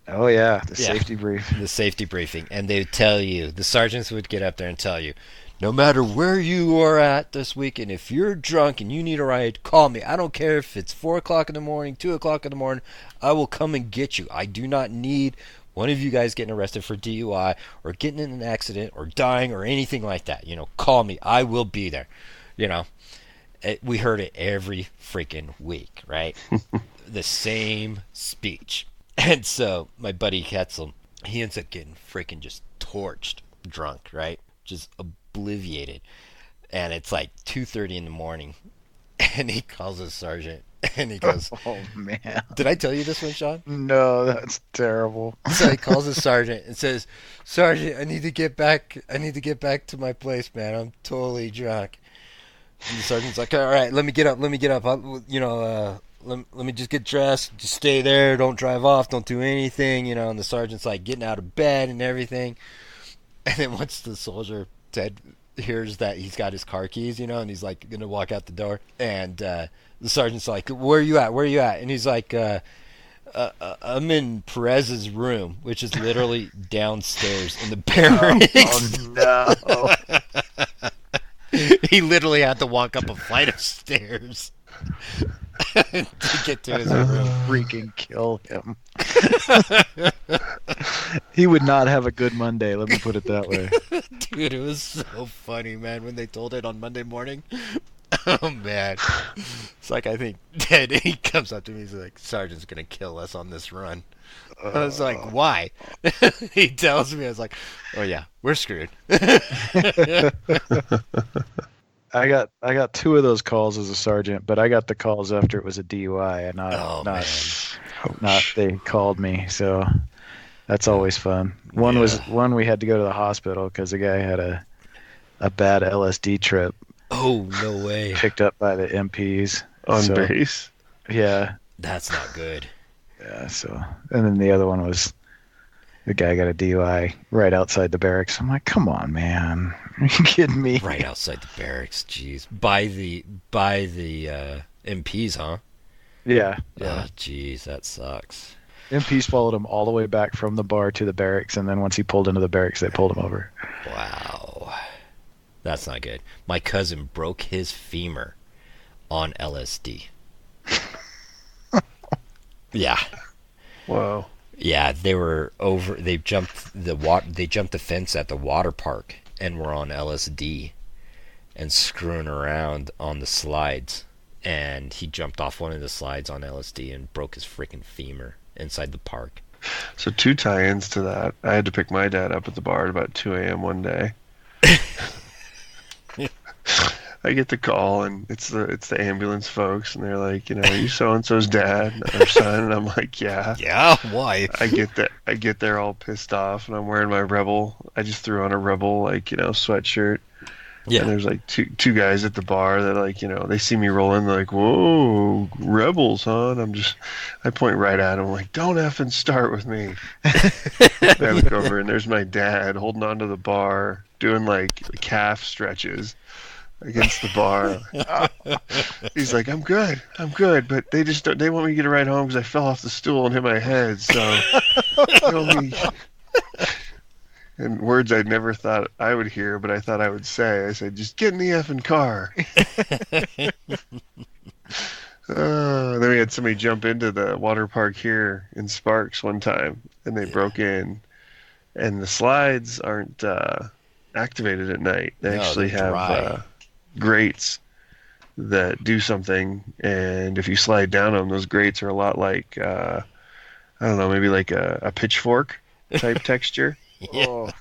Oh, yeah, safety brief. The safety briefing. And they would tell you, the sergeants would get up there and tell you, no matter where you are at this weekend, if you're drunk and you need a ride, call me. I don't care if it's 4 o'clock in the morning, 2 o'clock in the morning. I will come and get you. I do not need one of you guys getting arrested for DUI or getting in an accident or dying or anything like that. Call me. I will be there. We heard it every freaking week, right? The same speech. And so my buddy Ketzel, he ends up getting freaking just torched drunk, right? Just obliviated. And it's like 2:30 in the morning. And he calls his sergeant and he goes, oh, man. Did I tell you this one, Sean? No, that's terrible. So he calls his sergeant and says, Sergeant, I need to get back to my place, man. I'm totally drunk. And the sergeant's like, all right, let me get up. Let me just get dressed. Just stay there. Don't drive off. Don't do anything. And the sergeant's like getting out of bed and everything. And then once the soldier, Ted, hears that he's got his car keys, and he's like going to walk out the door. And the sergeant's like, where are you at? And he's like, I'm in Perez's room, which is literally downstairs in the barracks. Oh, no. He literally had to walk up a flight of stairs to get to his room. Freaking kill him. He would not have a good Monday, let me put it that way. Dude, it was so funny, man, when they told it on Monday morning. Oh, man. It's like, I think Ted, he comes up to me, he's like, Sergeant's going to kill us on this run. I was like, why? He tells me, I was like, oh, yeah, we're screwed. I got 2 of those calls as a sergeant, but I got the calls after it was a DUI, and not they called me, so that's always fun. One we had to go to the hospital because the guy had a bad LSD trip. Oh, no way. Picked up by the MPs. On base? Yeah. That's not good. Yeah, and then the other one was the guy got a DUI right outside the barracks. I'm like, come on, man. Are you kidding me? Right outside the barracks, jeez. By the MPs, huh? Yeah. Oh, jeez, that sucks. MPs followed him all the way back from the bar to the barracks, and then once he pulled into the barracks, they pulled him over. Wow. That's not good. My cousin broke his femur on LSD. Yeah. Wow. Yeah, they jumped the fence at the water park and were on LSD and screwing around on the slides. And he jumped off one of the slides on LSD and broke his freaking femur inside the park. So 2 tie-ins to that. I had to pick my dad up at the bar at about 2 a.m. one day. I get the call, and it's the ambulance folks, and they're like, are you so-and-so's dad or son? And I'm like, yeah. Yeah, why? I get there all pissed off, and I'm wearing my Rebel. I just threw on a Rebel, sweatshirt. Yeah. And there's like two guys at the bar that they see me rolling, they're like, whoa, Rebels, huh? And I point right at them, like, don't effing start with me. I look over, and there's my dad holding onto the bar, doing like calf stretches against the bar. He's like, I'm good, but they want me to get a ride home because I fell off the stool and hit my head, so and words I'd never thought I would hear, but I thought I would say. I said, just get in the effing car. Then we had somebody jump into the water park here in Sparks one time, and they broke in, and the slides aren't activated at night. They actually have grates that do something, and if you slide down them, those grates are a lot like, I don't know, maybe like a pitchfork type texture. Yeah. Oh.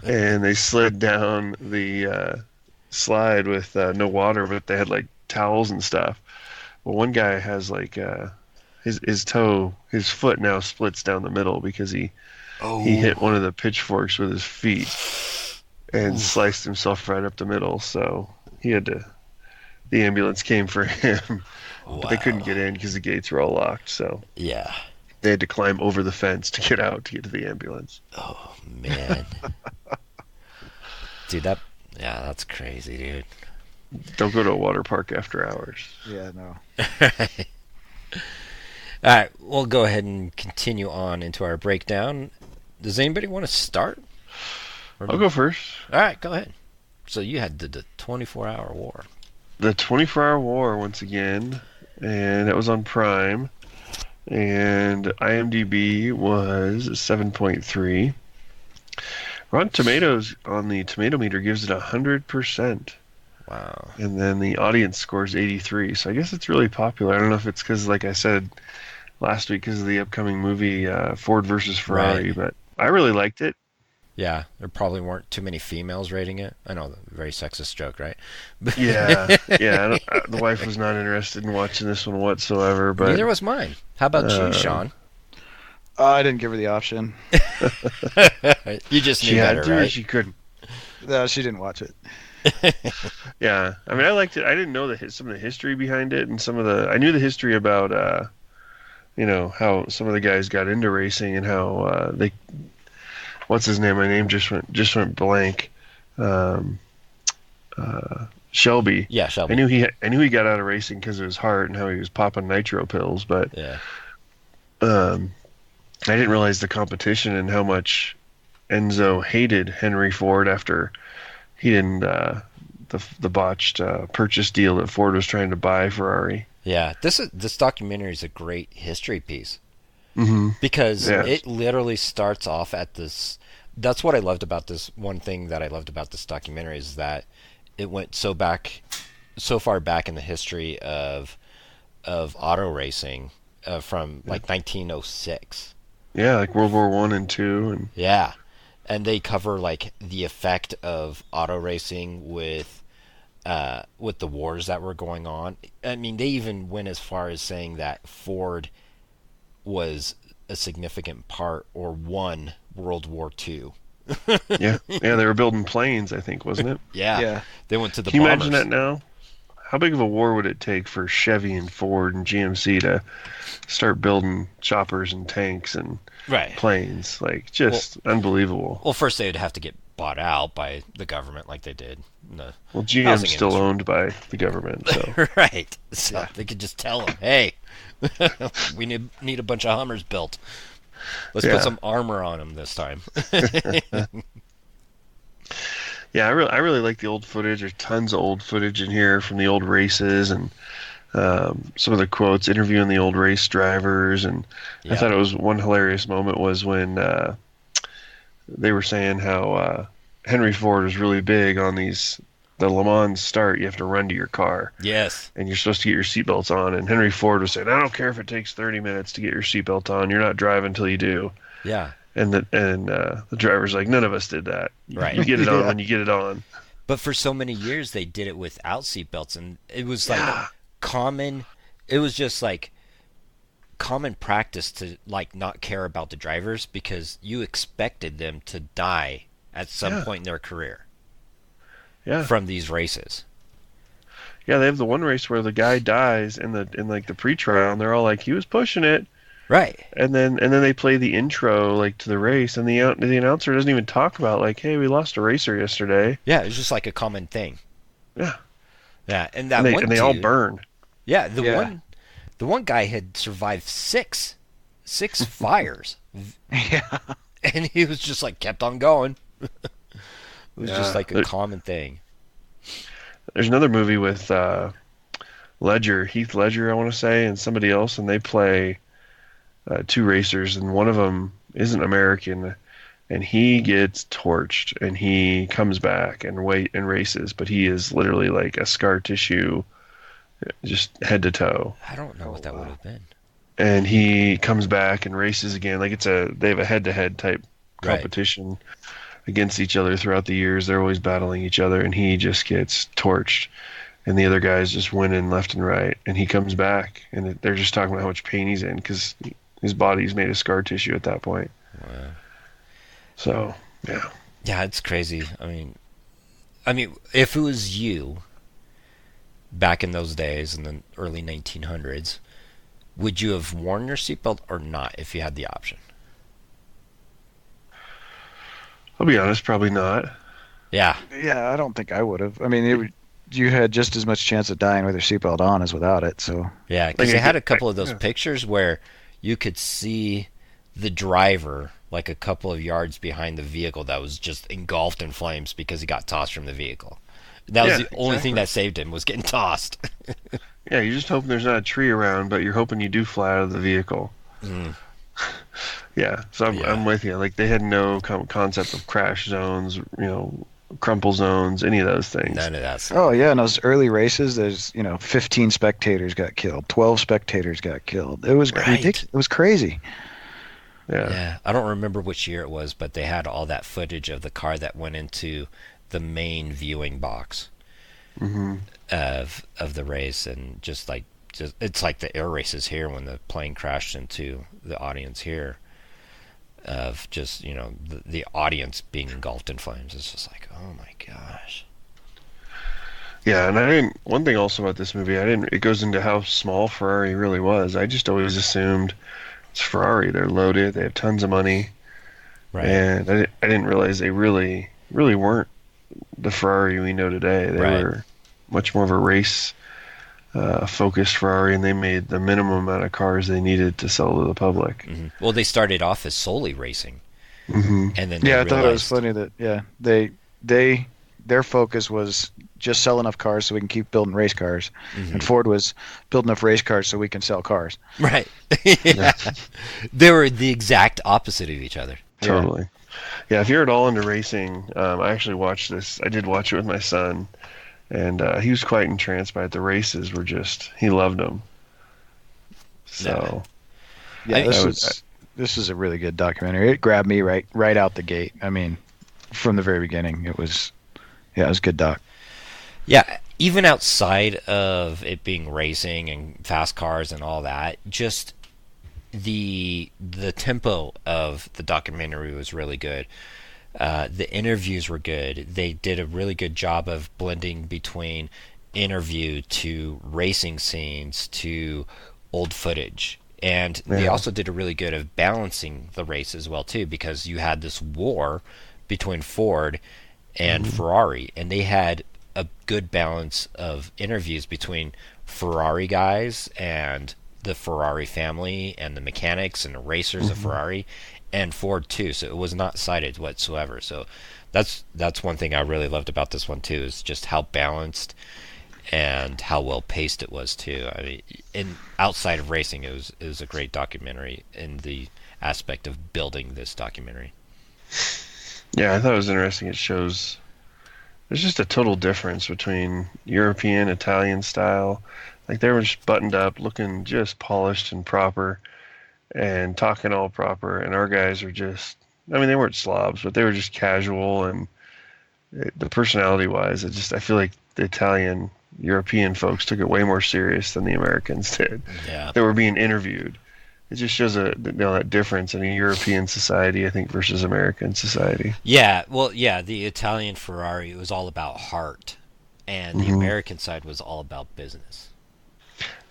And they slid down the slide with no water, but they had like towels and stuff. Well, one guy has like his foot now splits down the middle because he hit one of the pitchforks with his feet and sliced himself right up the middle. So the ambulance came for him, but they couldn't get in because the gates were all locked. So yeah. They had to climb over the fence to get out to get to the ambulance. Oh, man. Dude, that's crazy, dude. Don't go to a water park after hours. Yeah, no. All right, we'll go ahead and continue on into our breakdown. Does anybody want to start? I'll go first. All right, go ahead. So you had the 24-hour war. The 24-hour war, once again, and it was on Prime. And IMDb was 7.3. Rotten Tomatoes on the tomato meter gives it 100%. Wow. And then the audience scores 83. So I guess it's really popular. I don't know if it's because, like I said last week, because of the upcoming movie Ford versus Ferrari, right. But I really liked it. Yeah, there probably weren't too many females rating it. I know, very sexist joke, right? Yeah. The wife was not interested in watching this one whatsoever. But neither was mine. How about you, Sean? I didn't give her the option. You just knew she better, had to, right? or she couldn't. No, she didn't watch it. Yeah, I mean, I liked it. I didn't know some of the history behind it, and I knew the history about, how some of the guys got into racing and how what's his name? My name just went blank. Shelby. Yeah, Shelby. I knew he got out of racing because of his heart and how he was popping nitro pills, but yeah. I didn't realize the competition and how much Enzo hated Henry Ford after he didn't the botched purchase deal that Ford was trying to buy Ferrari. Yeah, this documentary is a great history piece. Mm-hmm. Because it literally starts off at this. That's what I loved about this. One thing that I loved about this documentary is that it went so far back in the history of auto racing from like 1906. Yeah, like World War I and II, and yeah, and they cover like the effect of auto racing with the wars that were going on. I mean, they even went as far as saying that Ford was a significant part or won World War II. yeah, they were building planes, I think, wasn't it? Yeah. They went to the Can you bombers. imagine that now? How big of a war would it take for Chevy and Ford and GMC to start building choppers and tanks and planes? Like, just unbelievable. Well, first they would have to get bought out by the government like they did in the Well, GM's housing still industry. owned by the government, so Right. So they could just tell them, hey, we need a bunch of Hummers built. Let's put some armor on them this time. Yeah, I really like the old footage. There's tons of old footage in here from the old races, and some of the quotes interviewing the old race drivers. And I thought it was one hilarious moment was when they were saying how Henry Ford was really big on the Le Mans start. You have to run to your car. Yes. And you're supposed to get your seatbelts on. And Henry Ford was saying, I don't care if it takes 30 minutes to get your seatbelt on. You're not driving until you do. Yeah. And the driver's like, none of us did that. Right. You get it on when you get it on. But for so many years, they did it without seatbelts, and it was like common. It was just like common practice to like not care about the drivers because you expected them to die at some point in their career. Yeah. From these races. Yeah, they have the one race where the guy dies in like the pre-trial, and they're all like, he was pushing it. Right. And then they play the intro like to the race, and the announcer doesn't even talk about like, hey, we lost a racer yesterday. Yeah, it's just like a common thing. Yeah. Yeah, and they all burn. Yeah, the one guy had survived six fires. Yeah. And he was just like kept on going. It was just like a common thing. There's another movie with Heath Ledger, I want to say, and somebody else, and they play two racers, and one of them isn't American, and he gets torched, and he comes back and races, but he is literally like a scar tissue, just head to toe. I don't know what that would have been. And he comes back and races again, like they have a head-to-head type competition against each other throughout the years. They're always battling each other, and he just gets torched, and the other guy's just winning left and right, and he comes back, and they're just talking about how much pain he's in because his body's made of scar tissue at that point. Wow. So, yeah, it's crazy. I mean, if it was you back in those days in the early 1900s, would you have worn your seatbelt or not if you had the option? I'll be honest, probably not. Yeah. Yeah, I don't think I would have. I mean, you had just as much chance of dying with your seatbelt on as without it. So yeah, because they had a couple of those pictures where you could see the driver like a couple of yards behind the vehicle that was just engulfed in flames because he got tossed from the vehicle. That was the only thing that saved him, was getting tossed. Yeah, you're just hoping there's not a tree around, but you're hoping you do fly out of the vehicle. Mm. Yeah, so I'm with you. Like, they had no concept of crash zones, crumple zones, any of those things. None of that stuff. Oh yeah, in those early races, there's 15 spectators got killed, 12 spectators got killed. It was ridiculous. It was crazy. Yeah, I don't remember which year it was, but they had all that footage of the car that went into the main viewing box of the race, and just it's like the air races here when the plane crashed into the audience here, of just the audience being engulfed in flames. It's just like, oh my gosh. Yeah, and one thing also about this movie, it goes into how small Ferrari really was. I just always assumed it's Ferrari. They're loaded. They have tons of money. Right. And I didn't realize they really weren't the Ferrari we know today. They were much more of a race focused Ferrari, and they made the minimum amount of cars they needed to sell to the public. Mm-hmm. Well, they started off as solely racing. Mm-hmm. And then I thought it was funny that their focus was just sell enough cars so we can keep building race cars, and Ford was build enough race cars so we can sell cars. Right. They were the exact opposite of each other. Totally. Yeah, if you're at all into racing, I actually watched this. I did watch it with my son, and he was quite entranced by it. The races were he loved them. So, this is a really good documentary. It grabbed me right out the gate. I mean, from the very beginning, it was a good doc. Yeah, even outside of it being racing and fast cars and all that, just the tempo of the documentary was really good. The interviews were good. They did a really good job of blending between interview to racing scenes to old footage. And they also did a really good of balancing the race as well too, because you had this war between Ford and Ferrari, and they had a good balance of interviews between Ferrari guys and the Ferrari family and the mechanics and the racers of Ferrari, and Ford too. So it was not sided whatsoever. So that's one thing I really loved about this one too, is just how balanced and how well paced it was too. I mean, outside of racing, it was a great documentary in the aspect of building this documentary. Yeah, I thought it was interesting. It shows there's just a total difference between European, Italian style. Like, they were just buttoned up, looking just polished and proper, and talking all proper. And our guys are just, I mean, they weren't slobs, but they were just casual. And the personality-wise, I feel like the Italian, European folks took it way more serious than the Americans did. Yeah. They were being interviewed. It just shows that difference in a European society, I think, versus American society. Yeah, well, yeah, the Italian Ferrari was all about heart, and the American side was all about business.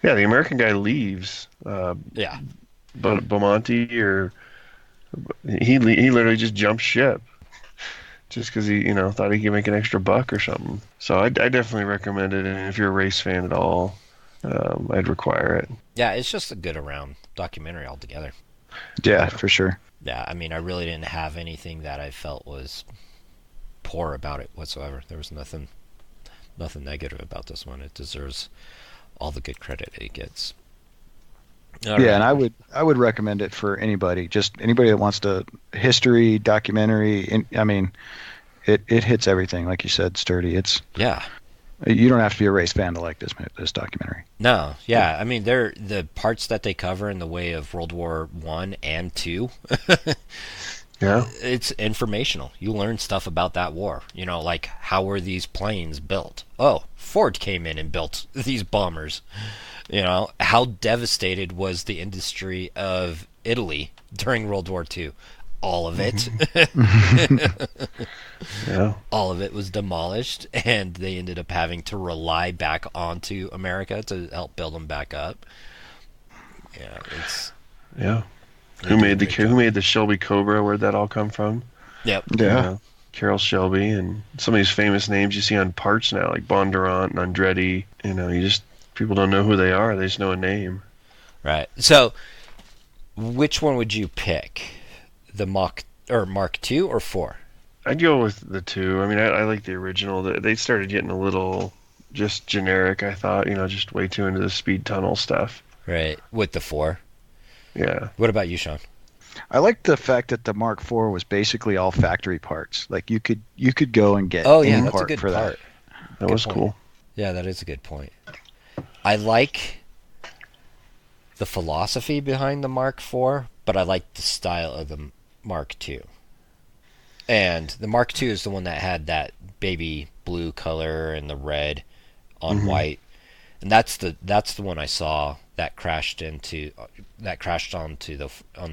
Yeah, the American guy leaves. Yeah. But Beaumonti, or he literally just jumped ship, just because he thought he could make an extra buck or something. So I definitely recommend it, and if you're a race fan at all, I'd require it. Yeah, it's just a good around documentary altogether. Yeah, for sure. Yeah, I mean, I really didn't have anything that I felt was poor about it whatsoever. There was nothing negative about this one. It deserves all the good credit it gets. All yeah, right. and I would recommend it for anybody, just anybody that wants to history documentary. I mean, it hits everything, like you said, Sturdy. Yeah. You don't have to be a race fan to like this documentary. No, yeah, I mean, they're the parts that they cover in the way of World War I and II. Yeah, it's informational. You learn stuff about that war. Like, how were these planes built? Oh, Ford came in and built these bombers. How devastated was the industry of Italy during World War II? All of it. Yeah. All of it was demolished, and they ended up having to rely back onto America to help build them back up. Yeah, Yeah. Who made the Shelby Cobra? Where'd that all come from? Yep. Yeah. Carroll Shelby, and some of these famous names you see on parts now, like Bondurant and Andretti. People don't know who they are. They just know a name. Right. So, which one would you pick? The Mark II or 4? I'd go with the 2. I mean, I like the original. They started getting a little just generic, I thought, just way too into the speed tunnel stuff. Right. With the 4? Yeah. What about you, Sean? I like the fact that the Mark IV was basically all factory parts. Like, you could go and get that's part a good for part. That was cool. Yeah, that is a good point. I like the philosophy behind the Mark IV, but I like the style of the Mark II. And the Mark II is the one that had that baby blue color and the red on white, and that's the one I saw that crashed on the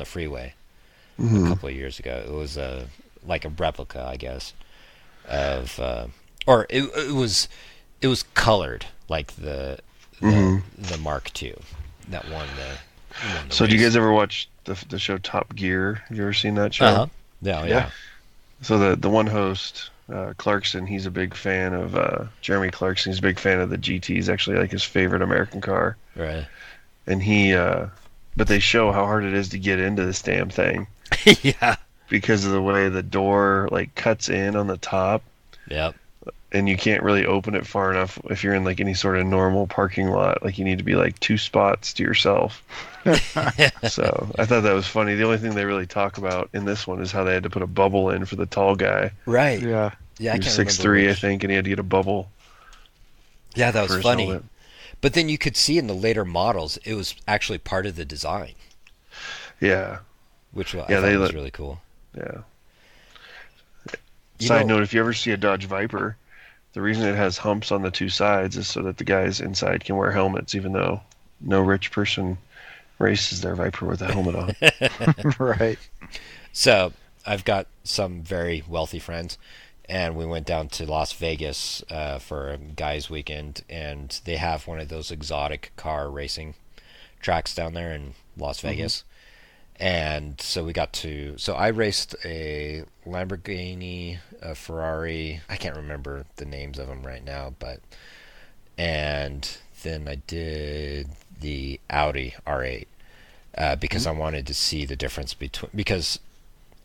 freeway a couple of years ago. It was like a replica, I guess, of or it was colored like the Mark II that won the So, race. do you guys ever watch the show Top Gear? Have you ever seen that show? Uh-huh. Yeah. So the one host, Clarkson, he's a big fan of Jeremy Clarkson. He's a big fan of the GT. He's actually like his favorite American car. Right. And but they show how hard it is to get into this damn thing. Yeah. Because of the way the door like cuts in on the top. Yep. And you can't really open it far enough if you're in like any sort of normal parking lot. Like, you need to be like 2 spots to yourself. So I thought that was funny. The only thing they really talk about in this one is how they had to put a bubble in for the tall guy. Right. Yeah. Yeah, I He was can't 6'3", remember I which. think, and he had to get a bubble. Yeah, that for was his funny. helmet. But then you could see in the later models, it was actually part of the design, Yeah. which I Yeah, thought was really cool. Yeah. You Side know- note, if you ever see a Dodge Viper, the reason it has humps on the 2 sides is so that the guys inside can wear helmets, even though no rich person races their Viper with a helmet on. Right. So I've got some very wealthy friends, and we went down to Las Vegas for a guys' weekend, and they have one of those exotic car racing tracks down there in Las Vegas. And so we got to. So I raced a Lamborghini, a Ferrari. I can't remember the names of them right now, but. And then I did the Audi R8 because I wanted to see the difference between. Because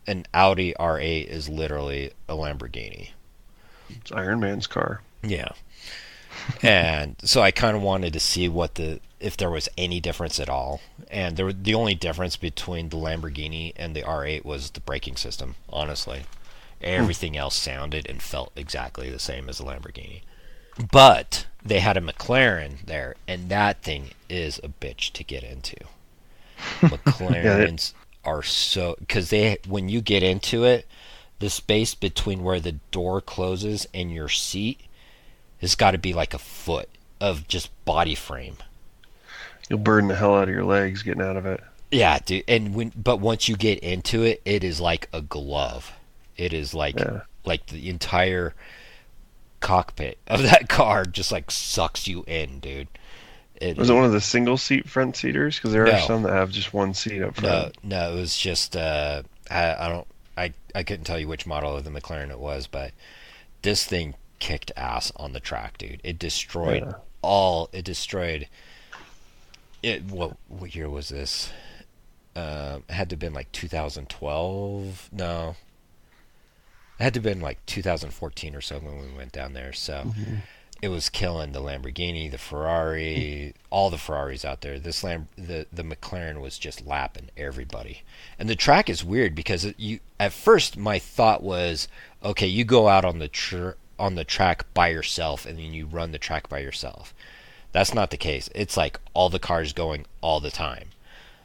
an Audi R8 is literally a Lamborghini. It's Iron Man's car. Yeah. And so I kind of wanted to see if there was any difference at all. And the only difference between the Lamborghini and the R8 was the braking system, honestly. Everything else sounded and felt exactly the same as a Lamborghini. But they had a McLaren there, and that thing is a bitch to get into. McLarens are so... Because when you get into it, the space between where the door closes and your seat has got to be like a foot of just body frame. You'll burn the hell out of your legs getting out of it. Yeah, dude. But once you get into it, it is like a glove. It is like the entire cockpit of that car just like sucks you in, dude. Was it one of the single seat front seaters? Because there are some that have just one seat up front. No, it was just I couldn't tell you which model of the McLaren it was, but this thing kicked ass on the track, dude. It destroyed it. What year was this? It had to have been like 2012. No, it had to have been like 2014 or so when we went down there. So it was killing the Lamborghini, the Ferrari, all the Ferraris out there. The McLaren was just lapping everybody. And the track is weird because at first my thought was, okay, you go out on the track by yourself and then you run the track by yourself. That's not the case. It's like all the cars going all the time.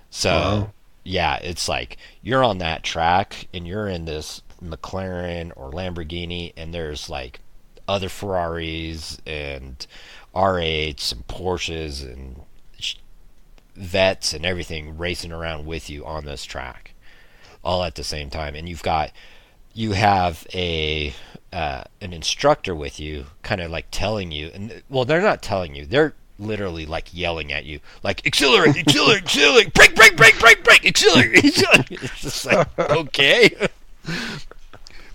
So yeah, it's like you're on that track and you're in this McLaren or Lamborghini and there's like other Ferraris and R8s and Porsches and Vets and everything racing around with you on this track all at the same time. And you have an instructor with you kind of like telling you, and well, they're not telling you, they're literally like yelling at you, like accelerate, accelerate, brake, accelerate. It's just like, okay.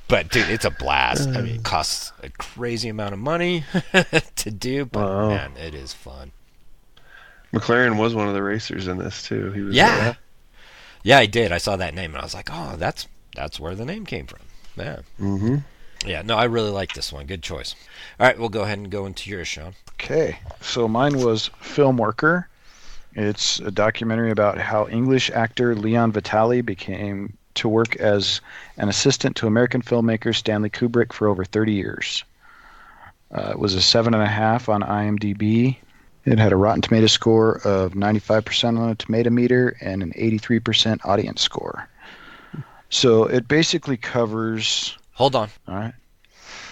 But dude, it's a blast. I mean, it costs a crazy amount of money to do, but man, it is fun. McLaren was one of the racers in this too. He was yeah, I did. I saw that name and I was like, oh, that's where the name came from. Yeah. Mm-hmm. Yeah, no, I really like this one. Good choice. All right, we'll go ahead and go into yours, Sean. Okay, so mine was Filmworker. It's a documentary about how English actor Leon Vitali became to work as an assistant to American filmmaker Stanley Kubrick for over 30 years. It was a 7.5 on IMDb. It had a Rotten Tomatoes score of 95% on a tomato meter and an 83% audience score. So it basically covers... Hold on. All right.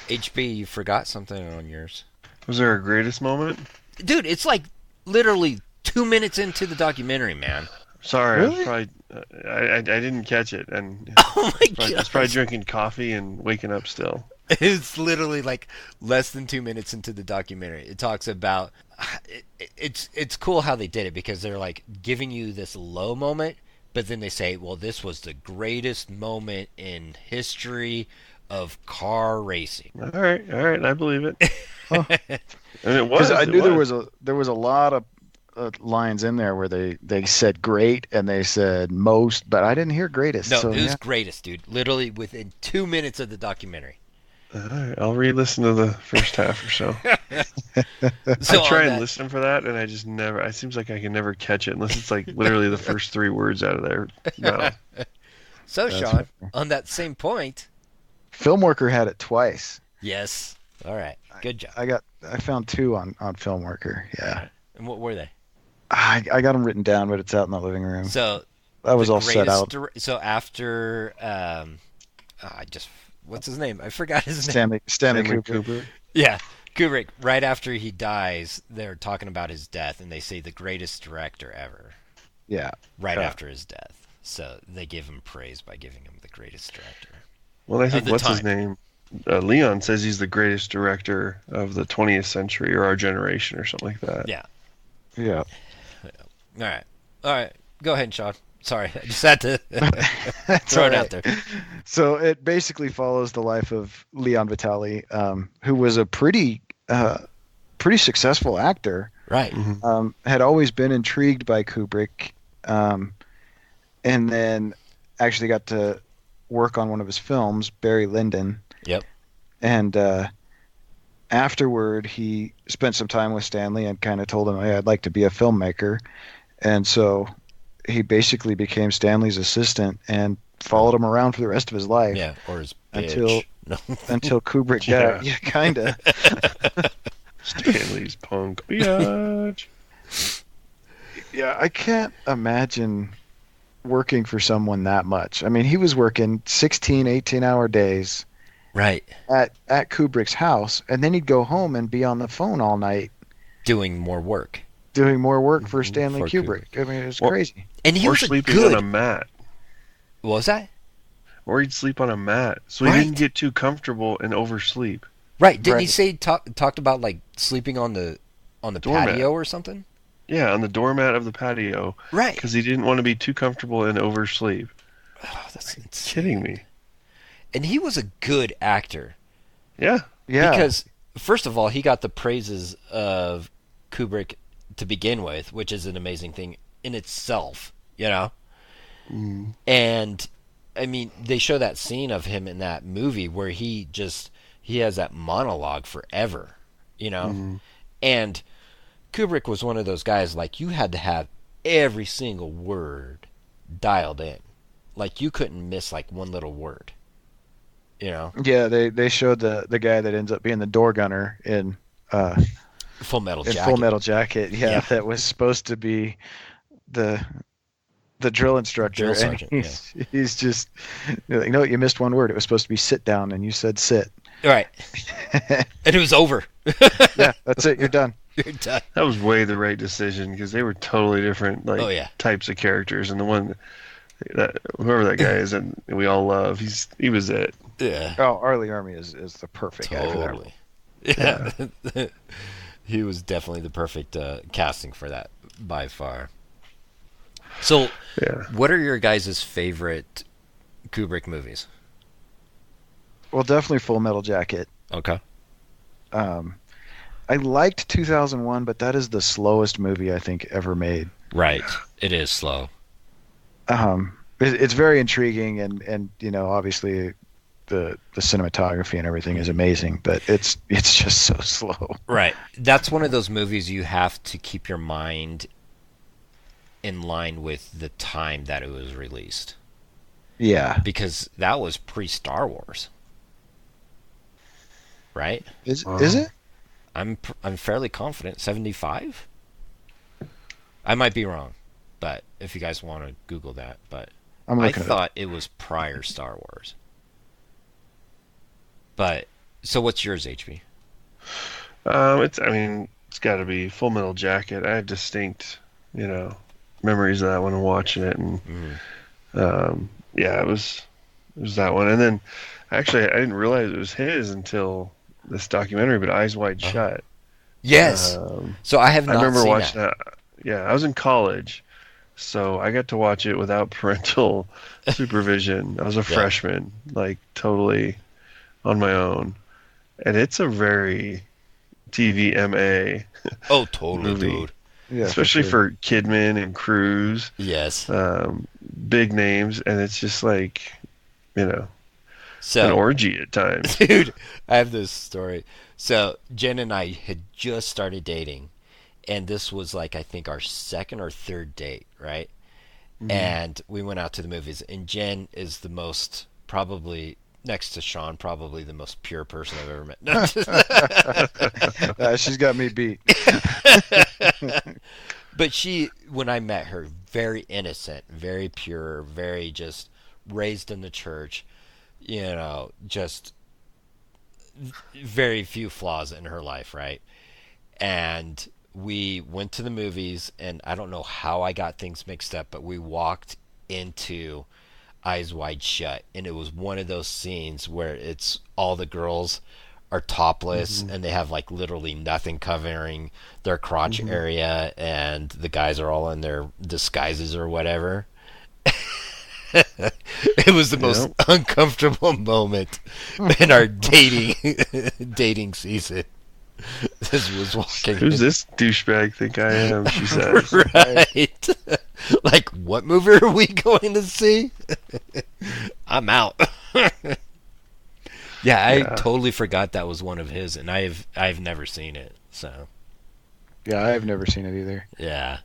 HB, you forgot something on yours. Was there a greatest moment? Dude, it's like literally 2 minutes into the documentary, man. Sorry, really? I didn't catch it, and oh my god, I was probably drinking coffee and waking up still. It's literally like less than 2 minutes into the documentary. It talks about it's cool how they did it because they're like giving you this low moment, but then they say, well, this was the greatest moment in history of car racing. All right, I believe it. Oh. And it was. I knew there was a lot of lines in there where they said great and they said most, but I didn't hear greatest. No, it was greatest, dude. Literally within 2 minutes of the documentary. All right, I'll re-listen to the first half or so. I try and listen for that, and I just never. It seems like I can never catch it unless it's like literally the first 3 words out of their mouth. So, Sean, on that same point, Filmworker had it twice. Yes. All right. Good job. I found 2 on Filmworker. Yeah. And what were they? I got them written down, but it's out in the living room. So that was all set out. So after, what's his name? I forgot his name. Stanley Kubrick. Yeah, Kubrick. Right after he dies, they're talking about his death, and they say the greatest director ever. Yeah. Right after his death, so they give him praise by giving him the greatest director. Well, I think what's his name? Leon says he's the greatest director of the 20th century or our generation or something like that. Yeah. Yeah. All right. Go ahead, Sean. Sorry, I just had to throw it out there. So it basically follows the life of Leon Vitali, who was a pretty successful actor. Right. Had always been intrigued by Kubrick, and then actually got to work on one of his films, Barry Lyndon. Yep. And afterward, he spent some time with Stanley and kind of told him, "Hey, I'd like to be a filmmaker." And so he basically became Stanley's assistant and followed him around for the rest of his life. Yeah, or his until bitch. until Kubrick died. Yeah, kind of. Stanley's punk biatch. Yeah, I can't imagine working for someone that much. I mean, he was working 16, 18-hour days Right. at Kubrick's house, and then he'd go home and be on the phone all night Doing more work. doing more work for Stanley For Kubrick. I mean, it was crazy. And he Or was sleeping good. on a mat. What was that? Or he'd sleep on a mat. So he Right. didn't get too comfortable and oversleep. Right. Didn't he Right. say talked about like sleeping on the Doormat. patio or something? Yeah, on the doormat of the patio. Right. Because he didn't want to be too comfortable and oversleep. Oh, that's insane. Kidding me. And he was a good actor. Yeah. Yeah. Because first of all, he got the praises of Kubrick to begin with, which is an amazing thing in itself, you know? And I mean, they show that scene of him in that movie where he has that monologue forever, you know? And Kubrick was one of those guys, like, you had to have every single word dialed in. Like, you couldn't miss, like, one little word, you know? Yeah, they showed the guy that ends up being the door gunner in Full Metal Jacket. Full Metal Jacket. Yeah, Yeah. that was supposed to be the drill instructor. Drill sergeant, and he's just like, no, you missed one word. It was supposed to be sit down, and you said sit. Right. And it was over. Yeah, that's it. You're done. You're done. That was way the right decision because they were totally different Oh, yeah. types of characters. And the one that whoever that guy is and we all love, he was it. Yeah. Oh, Arlie Army is the perfect guy for that. Totally. Yeah. He was definitely the perfect casting for that by far. So, Yeah. what are your guys' favorite Kubrick movies? Well, definitely Full Metal Jacket. Okay. I liked 2001, but that is the slowest movie I think ever made. Right. It is slow. It's very intriguing, and you know, obviously the cinematography and everything is amazing, but it's just so slow. Right. That's one of those movies you have to keep your mind in line with the time that it was released. Yeah. Because that was pre-Star Wars. Right? Is it? I'm fairly confident. 75? I might be wrong, but if you guys want to Google that, but I'm I looking at thought it was prior Star Wars. But so what's yours, HP? It's got to be Full Metal Jacket. I have distinct, memories of that one and watching it, and it was that one. And then actually, I didn't realize it was his until this documentary, but Eyes Wide Shut. Yes. So I have not I remember seen watching that. Yeah, I was in college, so I got to watch it without parental supervision. I was a freshman, like totally on my own, and it's a very TVMA. Oh, totally, movie. dude. Yeah, Especially sure. for Kidman and Cruise, Yes. big names, and it's just like, an So, orgy at times. dude, I have this story. So Jen and I had just started dating, and this was like I think our second or third date, right? And we went out to the movies, and Jen is the most, probably next to Sean, probably the most pure person I've ever met. No, She's got me beat. but when I met her, very innocent, very pure, very just raised in the church, just very few flaws in her life, right? And we went to the movies, and I don't know how I got things mixed up, but we walked into Eyes Wide Shut, and it was one of those scenes where it's all the girls are topless and they have like literally nothing covering their crotch area, and the guys are all in their disguises or whatever, It was the most uncomfortable moment in our dating season. This was walking. Who's this douchebag think I am? She says. Right. Like, what movie are we going to see? I'm out. Yeah, I totally forgot that was one of his, and I've never seen it. So. Yeah, I've never seen it either. Yeah.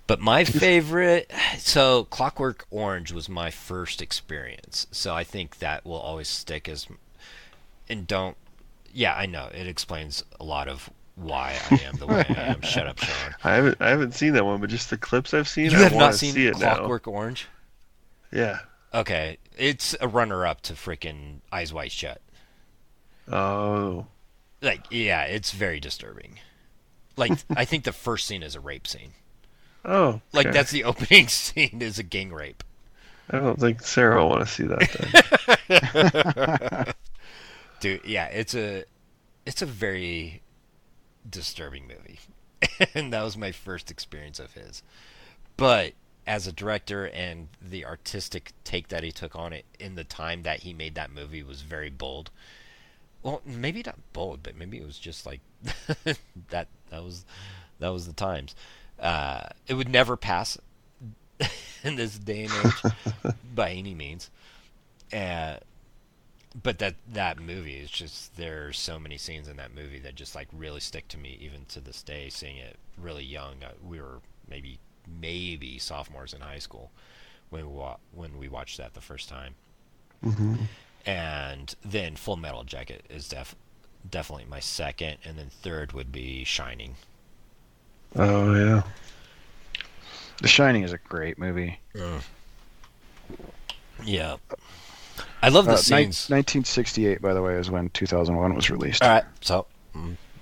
But my favorite, so Clockwork Orange was my first experience. So I think that will always stick as, and don't, yeah, I know, it explains a lot of why I am the way I am. Shut up, Sean. I haven't seen that one, but just the clips I've seen, You I have want not to seen see it Clockwork now. Orange? Yeah. Okay, it's a runner-up to freaking Eyes Wide Shut. Oh. Like, yeah, it's very disturbing. Like, I think the first scene is a rape scene. Oh. Okay. Like, that's the opening scene is a gang rape. I don't think Sarah will want to see that then. Dude, yeah, it's a very disturbing movie. And that was my first experience of his. But as a director and the artistic take that he took on it in the time that he made that movie was very bold. Well, maybe not bold, but maybe it was just like that was the times. It would never pass in this day and age by any means. But that movie is just, there are so many scenes in that movie that just like really stick to me even to this day. Seeing it really young, we were maybe sophomores in high school when we watched that the first time. Mm-hmm. And then Full Metal Jacket is definitely my second, and then third would be Shining. Oh yeah. The Shining is a great movie. Yeah. I love the scenes. 1968, by the way, is when 2001 was released. All right, so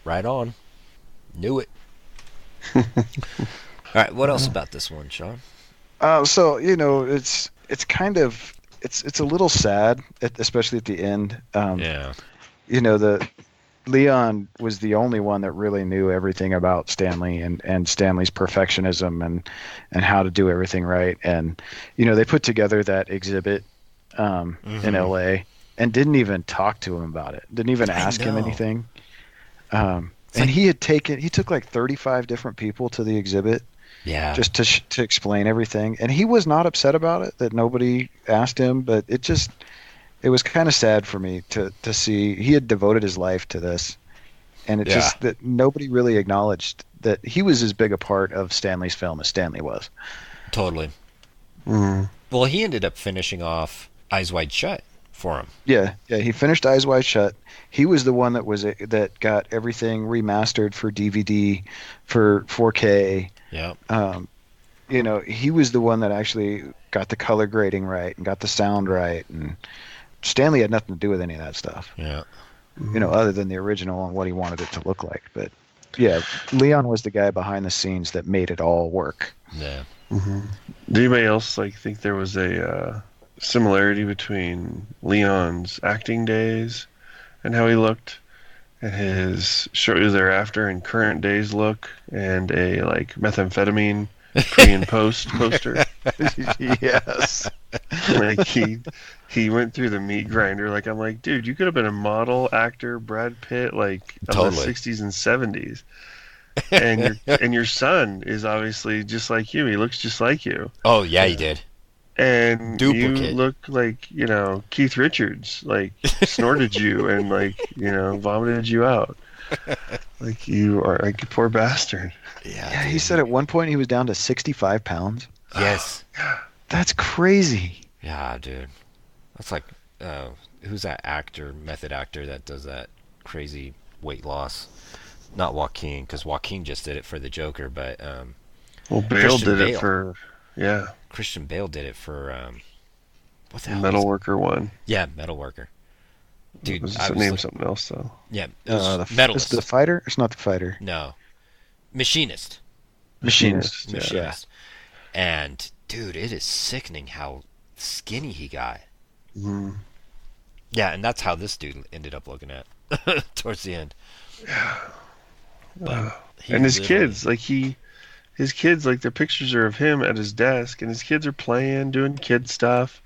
right on. Knew it. All right, what else about this one, Sean? So it's kind of it's a little sad, especially at the end. Yeah. The Leon was the only one that really knew everything about Stanley and Stanley's perfectionism and how to do everything right. And they put together that exhibit in LA and didn't even talk to him about it. Didn't even ask him anything. And he took like 35 different people to the exhibit. Yeah. Just to explain everything. And he was not upset about it, that nobody asked him, but it was kind of sad for me to see he had devoted his life to this. And just that nobody really acknowledged that he was as big a part of Stanley's film as Stanley was. Totally. Mm. Well, he ended up finishing off Eyes Wide Shut for him. Yeah, he finished Eyes Wide Shut. He was the one that got everything remastered for DVD, for 4K. Yeah. He was the one that actually got the color grading right and got the sound right, and Stanley had nothing to do with any of that stuff. Yeah. Other than the original and what he wanted it to look like. But yeah, Leon was the guy behind the scenes that made it all work. Yeah. Mm-hmm. Did anybody else think there was a similarity between Leon's acting days and how he looked, and his shortly thereafter and current days look, and a methamphetamine pre and post poster? Yes. He went through the meat grinder. I'm like, dude, you could have been a model, actor, Brad Pitt, of the 60s and 70s. And your son is obviously just like you. He looks just like you. Oh yeah, he did. And Duplicate. You look like Keith Richards, snorted you and vomited you out. You are a poor bastard. Yeah, he said at one point he was down to 65 pounds. Yes. That's crazy. Yeah, dude. That's like, who's that method actor that does that crazy weight loss? Not Joaquin, because Joaquin just did it for the Joker, but Bale did it for, Christian Bale did it for what the hell? Metalworker one. Yeah, Metalworker. Dude, name something else though. Yeah, Metalist. It's the Fighter. It's not the Fighter. No, Machinist. Machinist. Yeah. And dude, it is sickening how skinny he got. Mm. Yeah, and that's how this dude ended up looking at towards the end. And his kids, his kids, like, the pictures are of him at his desk, and his kids are playing, doing kid stuff,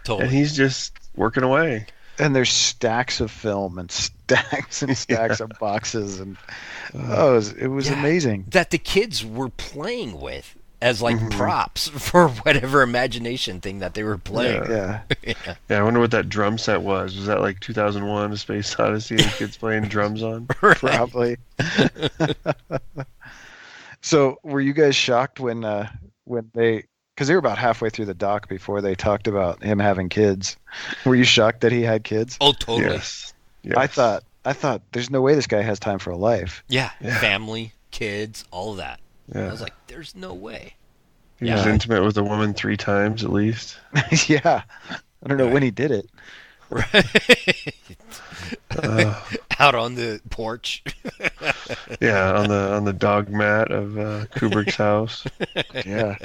Totally. and he's just working away. And there's stacks of film and stacks and stacks of boxes, and it was amazing that the kids were playing with as like props for whatever imagination thing that they were playing. Yeah. I wonder what that drum set was. Was that like 2001: A Space Odyssey and kids playing drums on? Right. Probably. So, were you guys shocked when they? Because they were about halfway through the doc before they talked about him having kids. Were you shocked that he had kids? Oh, totally. Yes. I thought there's no way this guy has time for a life. Yeah. Family, kids, all of that. Yeah. I was like, there's no way. He was intimate with a woman 3 times at least. Yeah. I don't know when he did it. Right. Out on the porch. Yeah, on the dog mat of Kubrick's house. Yeah.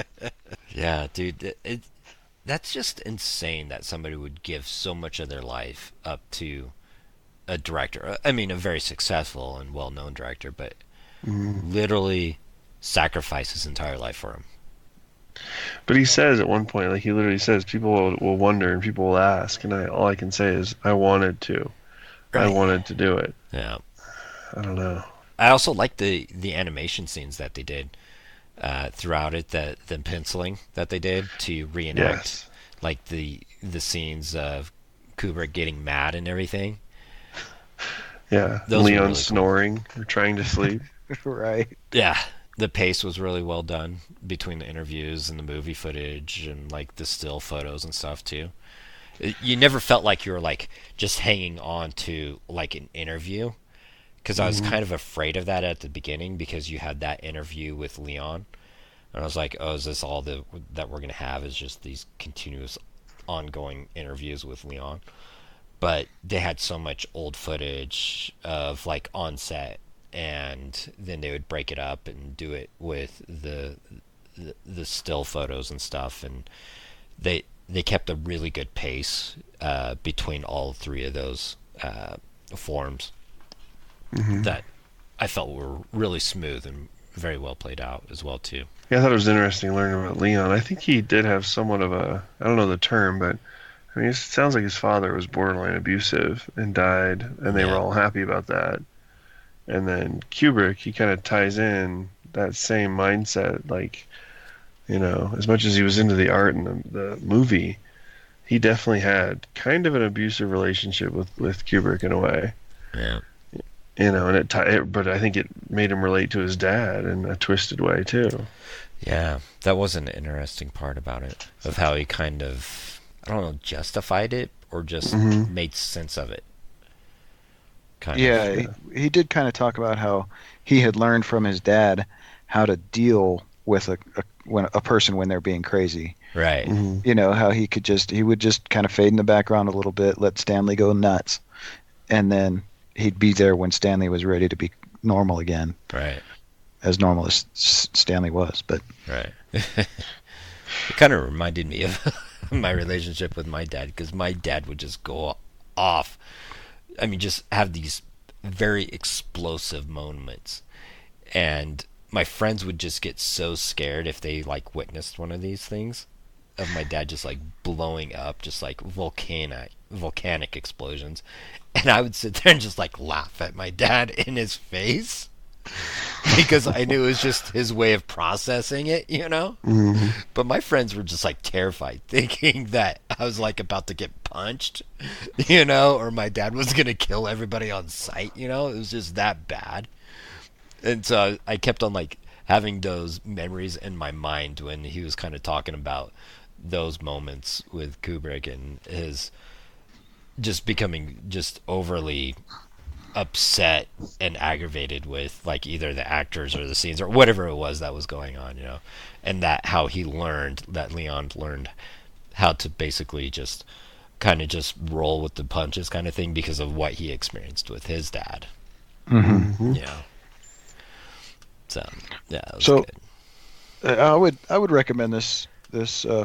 Yeah, dude. That's just insane that somebody would give so much of their life up to a director. I mean, a very successful and well-known director, but literally sacrifice his entire life for him. But he says at one point, like, he literally says, people will wonder and people will ask, and all I can say is, I wanted to. Right. I wanted to do it. Yeah. I don't know. I also like the animation scenes that they did throughout it, the penciling that they did to reenact, like the scenes of Kubrick getting mad and everything. Yeah, Those Leon really snoring or trying to sleep. Right. Yeah, the pace was really well done between the interviews and the movie footage and like the still photos and stuff too. You never felt like you were like just hanging on to like an interview, because I was kind of afraid of that at the beginning, because you had that interview with Leon, and I was like, oh, is this all that we're gonna have, is just these continuous ongoing interviews with Leon? But they had so much old footage of like on set, and then they would break it up and do it with the still photos and stuff, and they kept a really good pace between all 3 of those forms that I felt were really smooth and very well played out as well too. Yeah, I thought it was interesting learning about Leon. I think he did have somewhat of a, I don't know the term, but I mean, it sounds like his father was borderline abusive and died, and they were all happy about that. And then Kubrick, he kind of ties in that same mindset, like, you know, as much as he was into the art and the movie, he definitely had kind of an abusive relationship with Kubrick in a way. Yeah. You know, and but I think it made him relate to his dad in a twisted way too. Yeah, that was an interesting part about it, of how he kind of, I don't know, justified it or just made sense of it. He did kind of talk about how he had learned from his dad how to deal with a person when they're being crazy. Right. You know, how he would just kind of fade in the background a little bit, let Stanley go nuts, and then he'd be there when Stanley was ready to be normal again. Right. As normal as Stanley was, but right. It kind of reminded me of my relationship with my dad, because my dad would just go off. I mean, just have these very explosive moments, and my friends would just get so scared if they like witnessed one of these things of my dad just like blowing up, just like volcanic explosions, and I would sit there and just like laugh at my dad in his face, because I knew it was just his way of processing it, you know. But my friends were just like terrified, thinking that I was like about to get punched, you know, or my dad was gonna kill everybody on sight, you know. It was just that bad. And so I kept on like having those memories in my mind when he was kind of talking about those moments with Kubrick and his just becoming just overly upset and aggravated with like either the actors or the scenes or whatever it was that was going on, you know, and that how Leon learned how to basically just kind of just roll with the punches kind of thing because of what he experienced with his dad. Yeah. So yeah, it was good. I would recommend this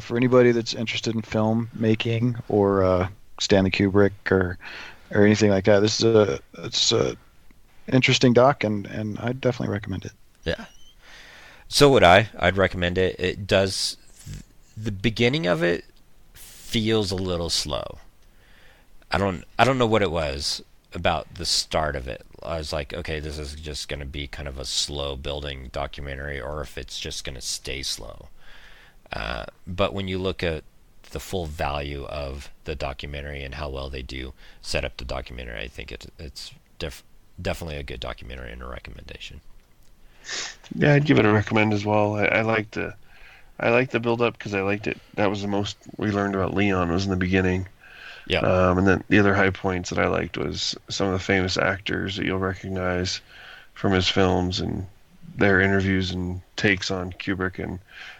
for anybody that's interested in film making or Stanley Kubrick or anything like that. It's a interesting doc, and I'd definitely recommend it. Yeah. So would I. I'd recommend it. It does. The beginning of it feels a little slow. I don't know what it was about the start of it. I was like, okay, this is just going to be kind of a slow building documentary, or if it's just going to stay slow. But when you look at the full value of the documentary and how well they do set up the documentary, I think it's definitely a good documentary and a recommendation. Yeah, I'd give it a recommend as well. I liked the build up because I liked it. That was the most we learned about Leon was in the beginning. Yeah. And then the other high points that I liked was some of the famous actors that you'll recognize from his films and their interviews and takes on Kubrick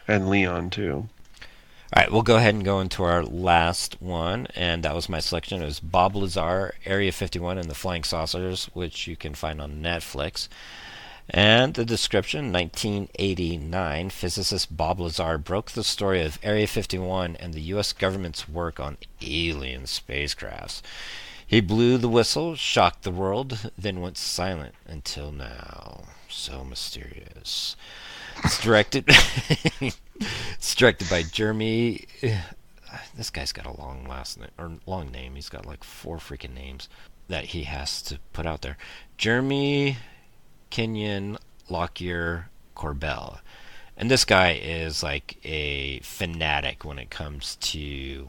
and Leon too. All right, we'll go ahead and go into our last one, and that was my selection. It was Bob Lazar, Area 51 and the Flying Saucers, which you can find on Netflix. And the description, 1989, physicist Bob Lazar broke the story of Area 51 and the U.S. government's work on alien spacecrafts. He blew the whistle, shocked the world, then went silent until now. So mysterious. It's directed by Jeremy. This guy's got a long last name or long name. He's got like 4 freaking names that he has to put out there. Jeremy Kenyon Lockyer Corbell, and this guy is like a fanatic when it comes to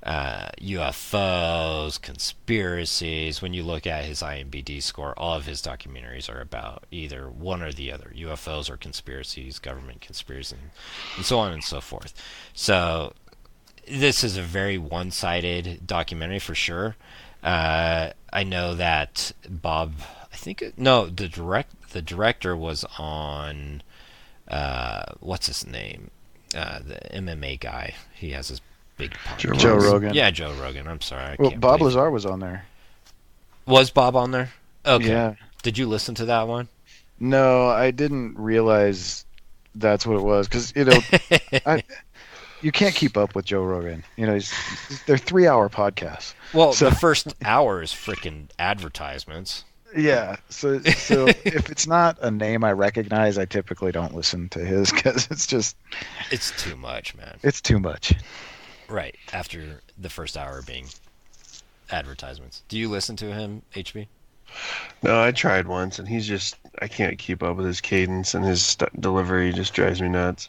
UFOs, conspiracies. When you look at his IMDb score, all of his documentaries are about either one or the other, UFOs or conspiracies, government conspiracies, and so on and so forth. So this is a very one-sided documentary for sure. I know that Bob, the director was on, what's his name? The MMA guy. He has his big podcast. Joe Rogan. Yeah, Joe Rogan. I'm sorry. Bob Lazar was on there. Was Bob on there? Okay. Yeah. Did you listen to that one? No, I didn't realize that's what it was because you can't keep up with Joe Rogan. They're 3-hour podcasts. Well, the first hour is freaking advertisements. Yeah, so if it's not a name I recognize, I typically don't listen to his because it's too much, man. It's too much. Right, after the first hour being advertisements. Do you listen to him, HB? No, I tried once, and I can't keep up with his cadence, and his delivery just drives me nuts.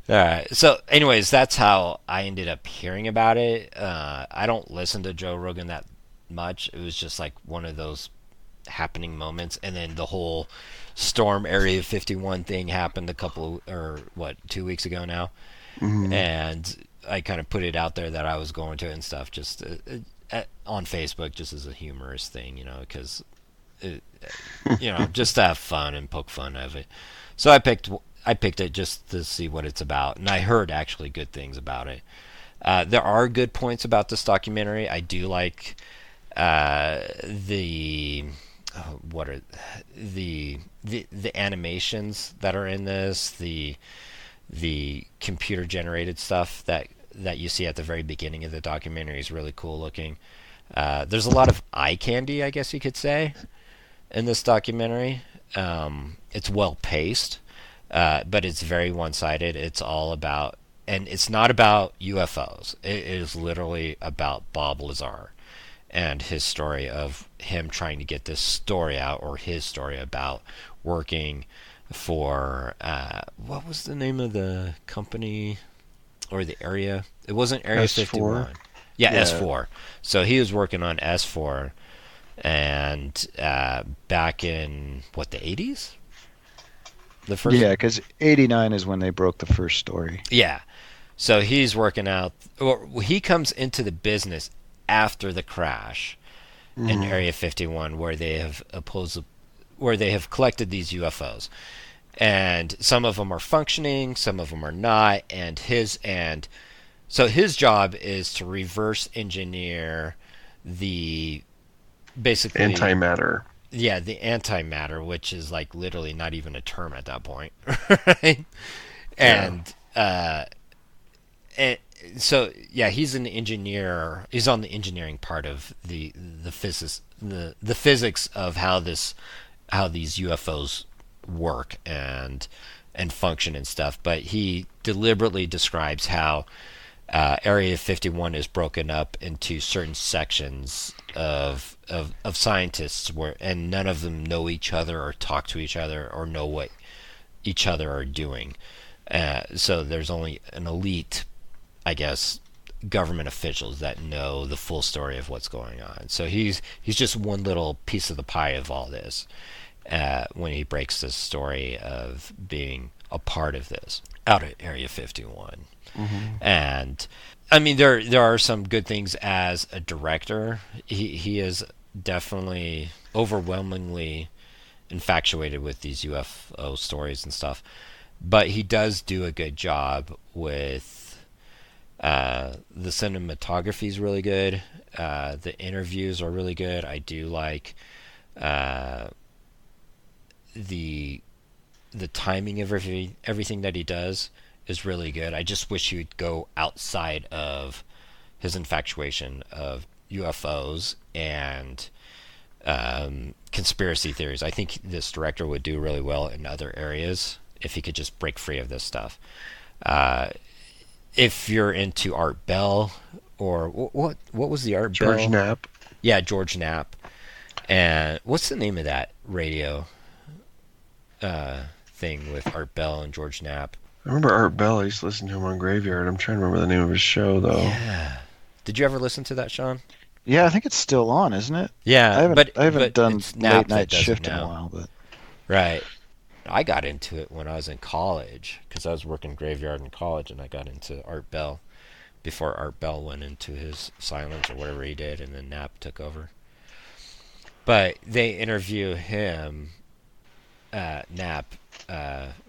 All right. So, anyways, that's how I ended up hearing about it. I don't listen to Joe Rogan that much. It was just like one of those happening moments, and then the whole Storm Area 51 thing happened 2 weeks ago now, and I kind of put it out there that I was going to it and stuff, just on Facebook, just as a humorous thing, because just to have fun and poke fun of it. So I picked it just to see what it's about, and I heard actually good things about it. There are good points about this documentary. I do like the animations that are in this, the computer generated stuff that you see at the very beginning of the documentary is really cool looking. There's a lot of eye candy, I guess you could say, in this documentary. It's well paced, but it's very one-sided. It's all about, and it's not about UFOs. It is literally about Bob Lazar and his story of him trying to get this story out, or his story about working for, what was the name of the company or the area? It wasn't Area S4. 51. Yeah, S4. So he was working on S4, and back in, the 80s? Yeah, because 89 is when they broke the first story. Yeah. So he's working out, or he comes into the business after the crash in Area 51, where they have collected these UFOs, and some of them are functioning, some of them are not, so his job is to reverse engineer the basically antimatter. Yeah, the antimatter, which is like literally not even a term at that point, right? And so yeah, he's an engineer. He's on the engineering part of the physics of how this these UFOs work and function and stuff, but he deliberately describes how Area 51 is broken up into certain sections of scientists and none of them know each other or talk to each other or know what each other are doing. So there's only an elite, I guess, government officials that know the full story of what's going on. So he's just one little piece of the pie of all this when he breaks this story of being a part of this out at Area 51. And I mean, there are some good things as a director. He is definitely overwhelmingly infatuated with these UFO stories and stuff, but he does do a good job with the cinematography is really good. The interviews are really good. I do like the timing of everything that he does is really good. I just wish he would go outside of his infatuation of UFOs and conspiracy theories. I think this director would do really well in other areas if he could just break free of this stuff. If you're into Art Bell, or what was the Art Bell? George Knapp. Yeah, George Knapp. And what's the name of that radio thing with Art Bell and George Knapp? I remember Art Bell. I used to listen to him on Graveyard. I'm trying to remember the name of his show, though. Yeah. Did you ever listen to that, Sean? Yeah, I think it's still on, isn't it? Yeah, I haven't done late night shift in a while, but right. I got into it when I was in college because I was working Graveyard in college, and I got into Art Bell before Art Bell went into his silence or whatever he did, and then Knapp took over. But they interview him, Knapp,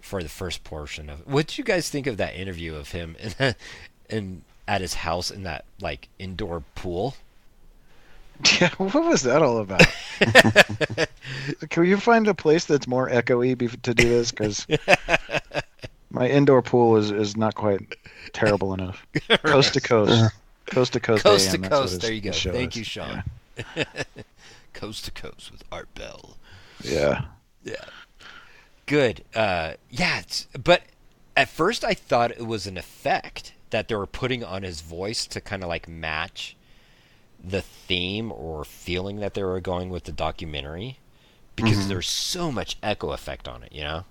for the first portion of it. What did you guys think of that interview of him in at his house in that like indoor pool? Yeah, what was that all about? Can you find a place that's more echoey to do this? Because my indoor pool is not quite terrible enough. Coast to coast. Coast to coast. Coast to AM, coast. There you go. Thank is. you, Sean. Yeah. Coast to coast with Art Bell. Yeah. Yeah. Good. Yeah, but at first I thought it was an effect that they were putting on his voice to kind of like match the theme or feeling that they were going with the documentary, because there's so much echo effect on it, you know?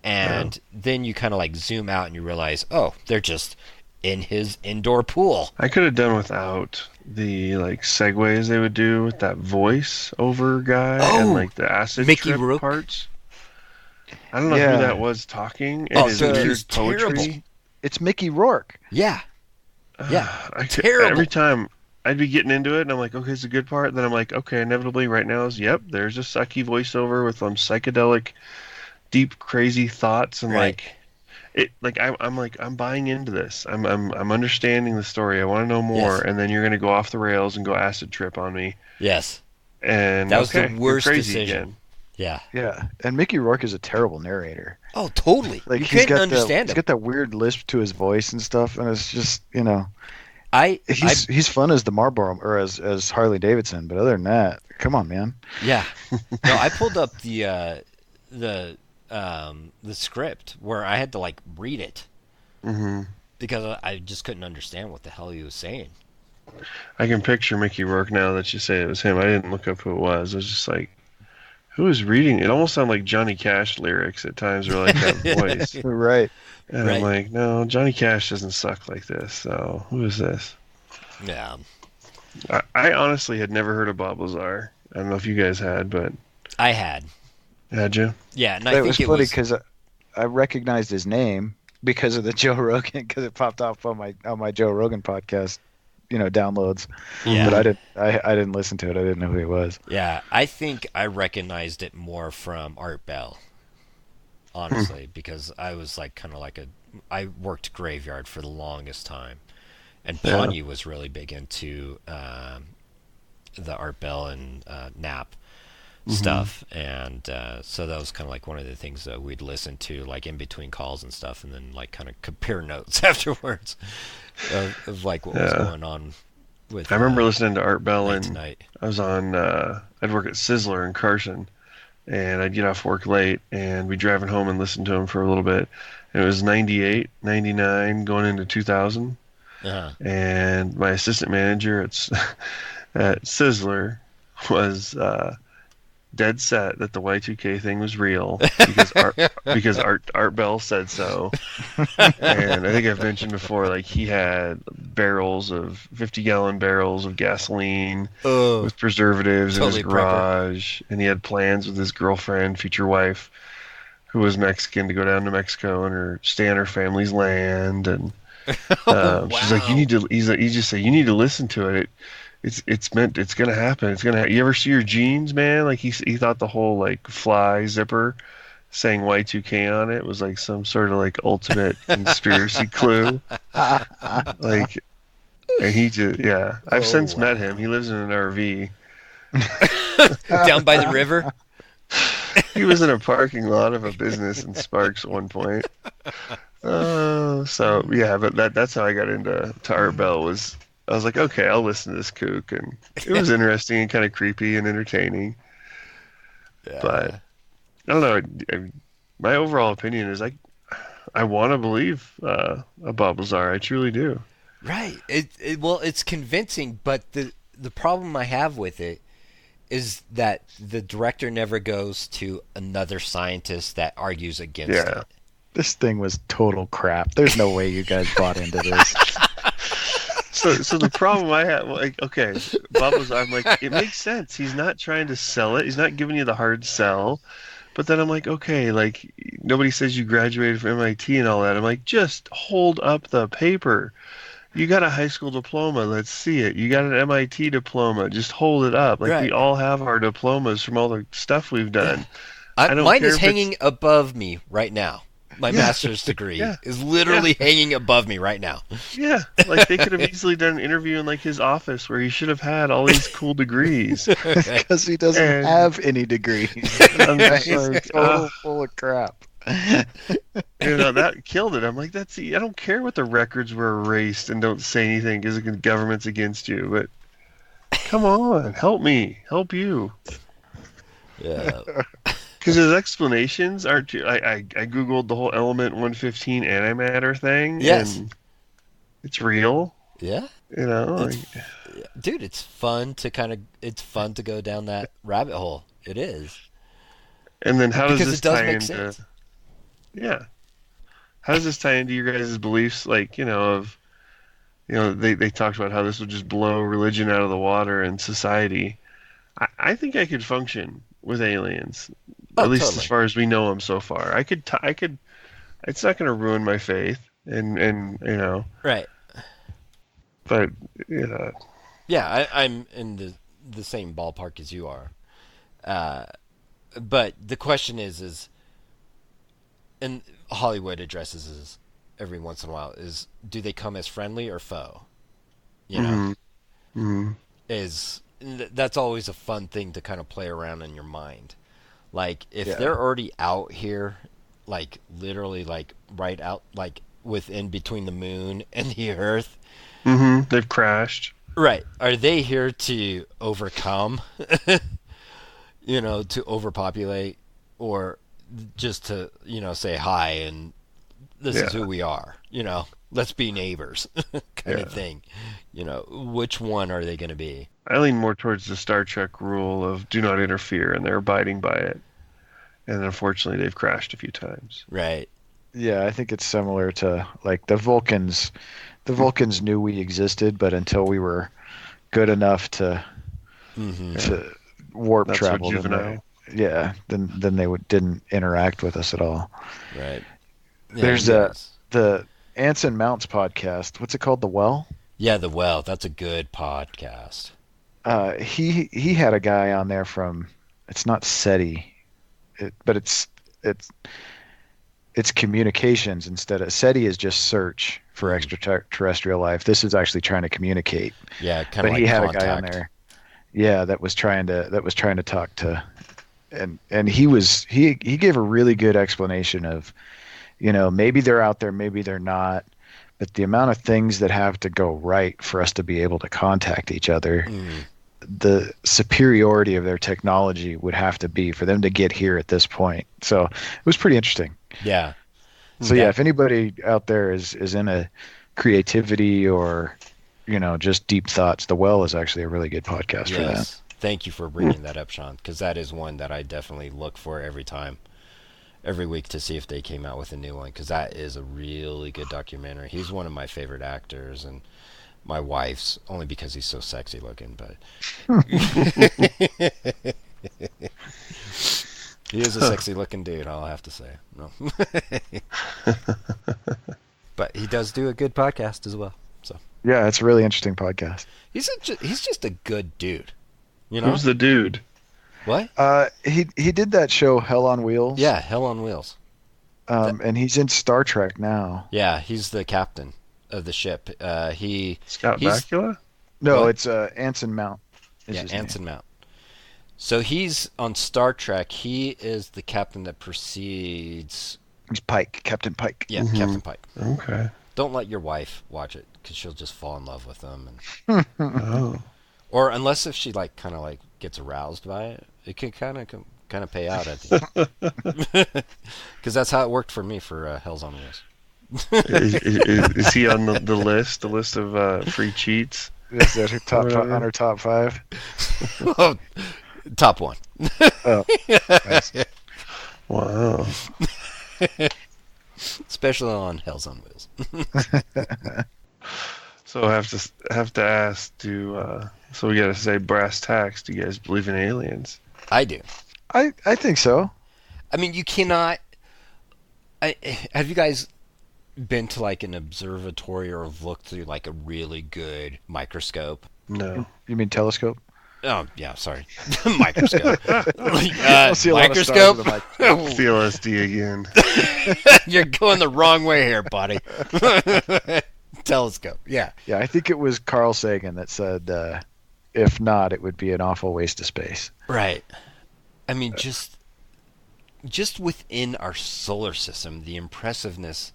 And then you kind of like zoom out and you realize, oh, they're just in his indoor pool. I could have done without the like segues they would do with that voice over guy and like the acid Mickey trip Rourke parts. I don't know who that was talking. Oh, his so weird he's poetry. terrible. It's Mickey Rourke. Yeah. Yeah. Terrible. Every time I'd be getting into it, and I'm like, okay, it's a good part. Then I'm like, okay, inevitably, right now is, there's a sucky voiceover with psychedelic, deep, crazy thoughts, and I'm buying into this. I'm understanding the story. I want to know more, and then you're gonna go off the rails and go acid trip on me. Yes. And that was the worst crazy decision. Again. Yeah. Yeah, and Mickey Rourke is a terrible narrator. Oh, totally. Like you couldn't understand him. He's got that weird lisp to his voice and stuff, and it's just, he's fun as the Marlboro or as Harley Davidson, but other than that, come on, man. Yeah. No, I pulled up the script where I had to like read it because I just couldn't understand what the hell he was saying. I can picture Mickey Rourke now that you say it was him. I didn't look up who it was. I was just like, who is reading? It almost sounded like Johnny Cash lyrics at times, or like that voice. Right. And I'm like, no, Johnny Cash doesn't suck like this. So who is this? Yeah. I honestly had never heard of Bob Lazar. I don't know if you guys had, but I had. Had you? Yeah, and I think it was funny because I recognized his name because of the Joe Rogan, because it popped off on my Joe Rogan podcast, downloads. Yeah. But I didn't listen to it. I didn't know who he was. Yeah, I think I recognized it more from Art Bell, honestly, because I was like I worked Graveyard for the longest time, and Pawnee was really big into the Art Bell and Knapp stuff, and so that was kind of like one of the things that we'd listen to like in between calls and stuff, and then like kind of compare notes afterwards of like what was going on with. I remember listening to Art Bell, and tonight. I was on. I'd work at Sizzler in Carson, and I'd get off work late, and we'd driving home and listen to him for a little bit. And it was 98, 99, going into 2000. Uh-huh. And my assistant manager at Sizzler was dead set that the Y2K thing was real because Art Bell said so. And I think I've mentioned before, like, he had 50-gallon barrels of gasoline with preservatives in his garage, and he had plans with his girlfriend, future wife, who was Mexican, to go down to Mexico and stay on her family's land. And Wow. she's like, he just said, you need to listen to it. It's gonna happen. You ever see your jeans, man? Like, he thought the whole, like, fly zipper saying Y2K on it was like some sort of, like, ultimate conspiracy clue. Like, and he just, yeah. I've since met him. He lives in an RV Down by the river. He was in a parking lot of a business in Sparks at one point. So yeah, but that's how I got into Art Bell. I was like, okay, I'll listen to this kook, and it was interesting and kind of creepy and entertaining. Yeah. But I don't know. My overall opinion is I want to believe Bob Lazar. I truly do. Right. Well, it's convincing, but the problem I have with it is that the director never goes to another scientist that argues against it. This thing was total crap. There's no way you guys bought into this. So the problem I have, like, okay, Bob Lazar, I'm like, it makes sense. He's not trying to sell it. He's not giving you the hard sell. But then I'm like, okay, like, nobody says you graduated from MIT and all that. I'm like, just hold up the paper. You got a high school diploma. Let's see it. You got an MIT diploma. Just hold it up. Like, we all have our diplomas from all the stuff we've done. Mine is hanging above me right now. My master's degree is literally hanging above me right now. Yeah, like, they could have easily done an interview in, like, his office where he should have had all these cool degrees. Because he doesn't have any degrees. He's full of crap. That killed it. I'm like, I don't care what the records were erased and don't say anything because the government's against you, but come on, help me, help you. Yeah. Because his explanations aren't too... I Googled the whole element 115 antimatter thing. Yes. And it's real. Yeah. Dude, it's fun to go down that rabbit hole. It is. And then how does this tie into... sense. Yeah. How does this tie into your guys' beliefs, like, they talked about how this would just blow religion out of the water in society. I think I could function with aliens. At least totally. As far as we know them so far. I could. It's not going to ruin my faith, and Right. But yeah, I'm in the same ballpark as you are. But the question is, and Hollywood addresses this every once in a while, is do they come as friendly or foe? That's always a fun thing to kind of play around in your mind. Like, if they're already out here, like, literally, like, right out, like, within between the moon and the Earth. Mm-hmm. They've crashed. Right. Are they here to overcome, to overpopulate, or just to, say hi and this is who we are, let's be neighbors kind of thing. Which one are they going to be? I lean more towards the Star Trek rule of do not interfere, and they're abiding by it. And unfortunately, they've crashed a few times. Right. Yeah, I think it's similar to, like, the Vulcans. The Vulcans knew we existed, but until we were good enough to warp travel, then they didn't interact with us at all. Right. Yeah, There's the Ants and Mounts podcast. What's it called? The Well? Yeah, The Well. That's a good podcast. He had a guy on there from, it's not SETI, but it's communications instead of SETI is just search for extraterrestrial life. This is actually trying to communicate. Yeah, kind of like he had contact. A guy on there. Yeah, that was trying to talk to, and he gave a really good explanation of, maybe they're out there, maybe they're not. But the amount of things that have to go right for us to be able to contact each other, the superiority of their technology would have to be for them to get here at this point. So it was pretty interesting. Yeah. So yeah, if anybody out there is in a creativity or, just deep thoughts, The Well is actually a really good podcast for that. Thank you for bringing that up, Sean, because that is one that I definitely look for every week to see if they came out with a new one, because that is a really good documentary. He's one of my favorite actors, and my wife's, only because he's so sexy looking, but he is a sexy looking dude, I'll have to say. No. But he does do a good podcast as well. So yeah, it's a really interesting podcast. He's just a good dude. Who's the dude? What? He did that show Hell on Wheels. Yeah, Hell on Wheels. And he's in Star Trek now. Yeah, he's the captain of the ship. Scott Bakula? No, what? It's Anson Mount. Anson Mount. So he's on Star Trek. He is the captain that precedes. He's Pike, Captain Pike. Yeah, Captain Pike. Okay. Don't let your wife watch it, because she'll just fall in love with them. And... Oh. Or unless if she kind of gets aroused by it, it can kind of pay out at the end. Because that's how it worked for me for Hell's on Wheels. is he on the list? The list of free cheats? Is that on her top 5? Oh, top 1. Oh, nice. Wow. Especially on Hell's on Wheels. So I have to ask, so we got to say brass tacks, do you guys believe in aliens? I do. I think so. I mean, you cannot. Have you guys been to an observatory or have looked through a really good microscope? No. You mean telescope? Oh yeah, sorry. Microscope. Microscope. It's the LSD again. You're going the wrong way here, buddy. Telescope. Yeah. Yeah, I think it was Carl Sagan that said, if not, it would be an awful waste of space. Right. I mean, just within our solar system, the impressiveness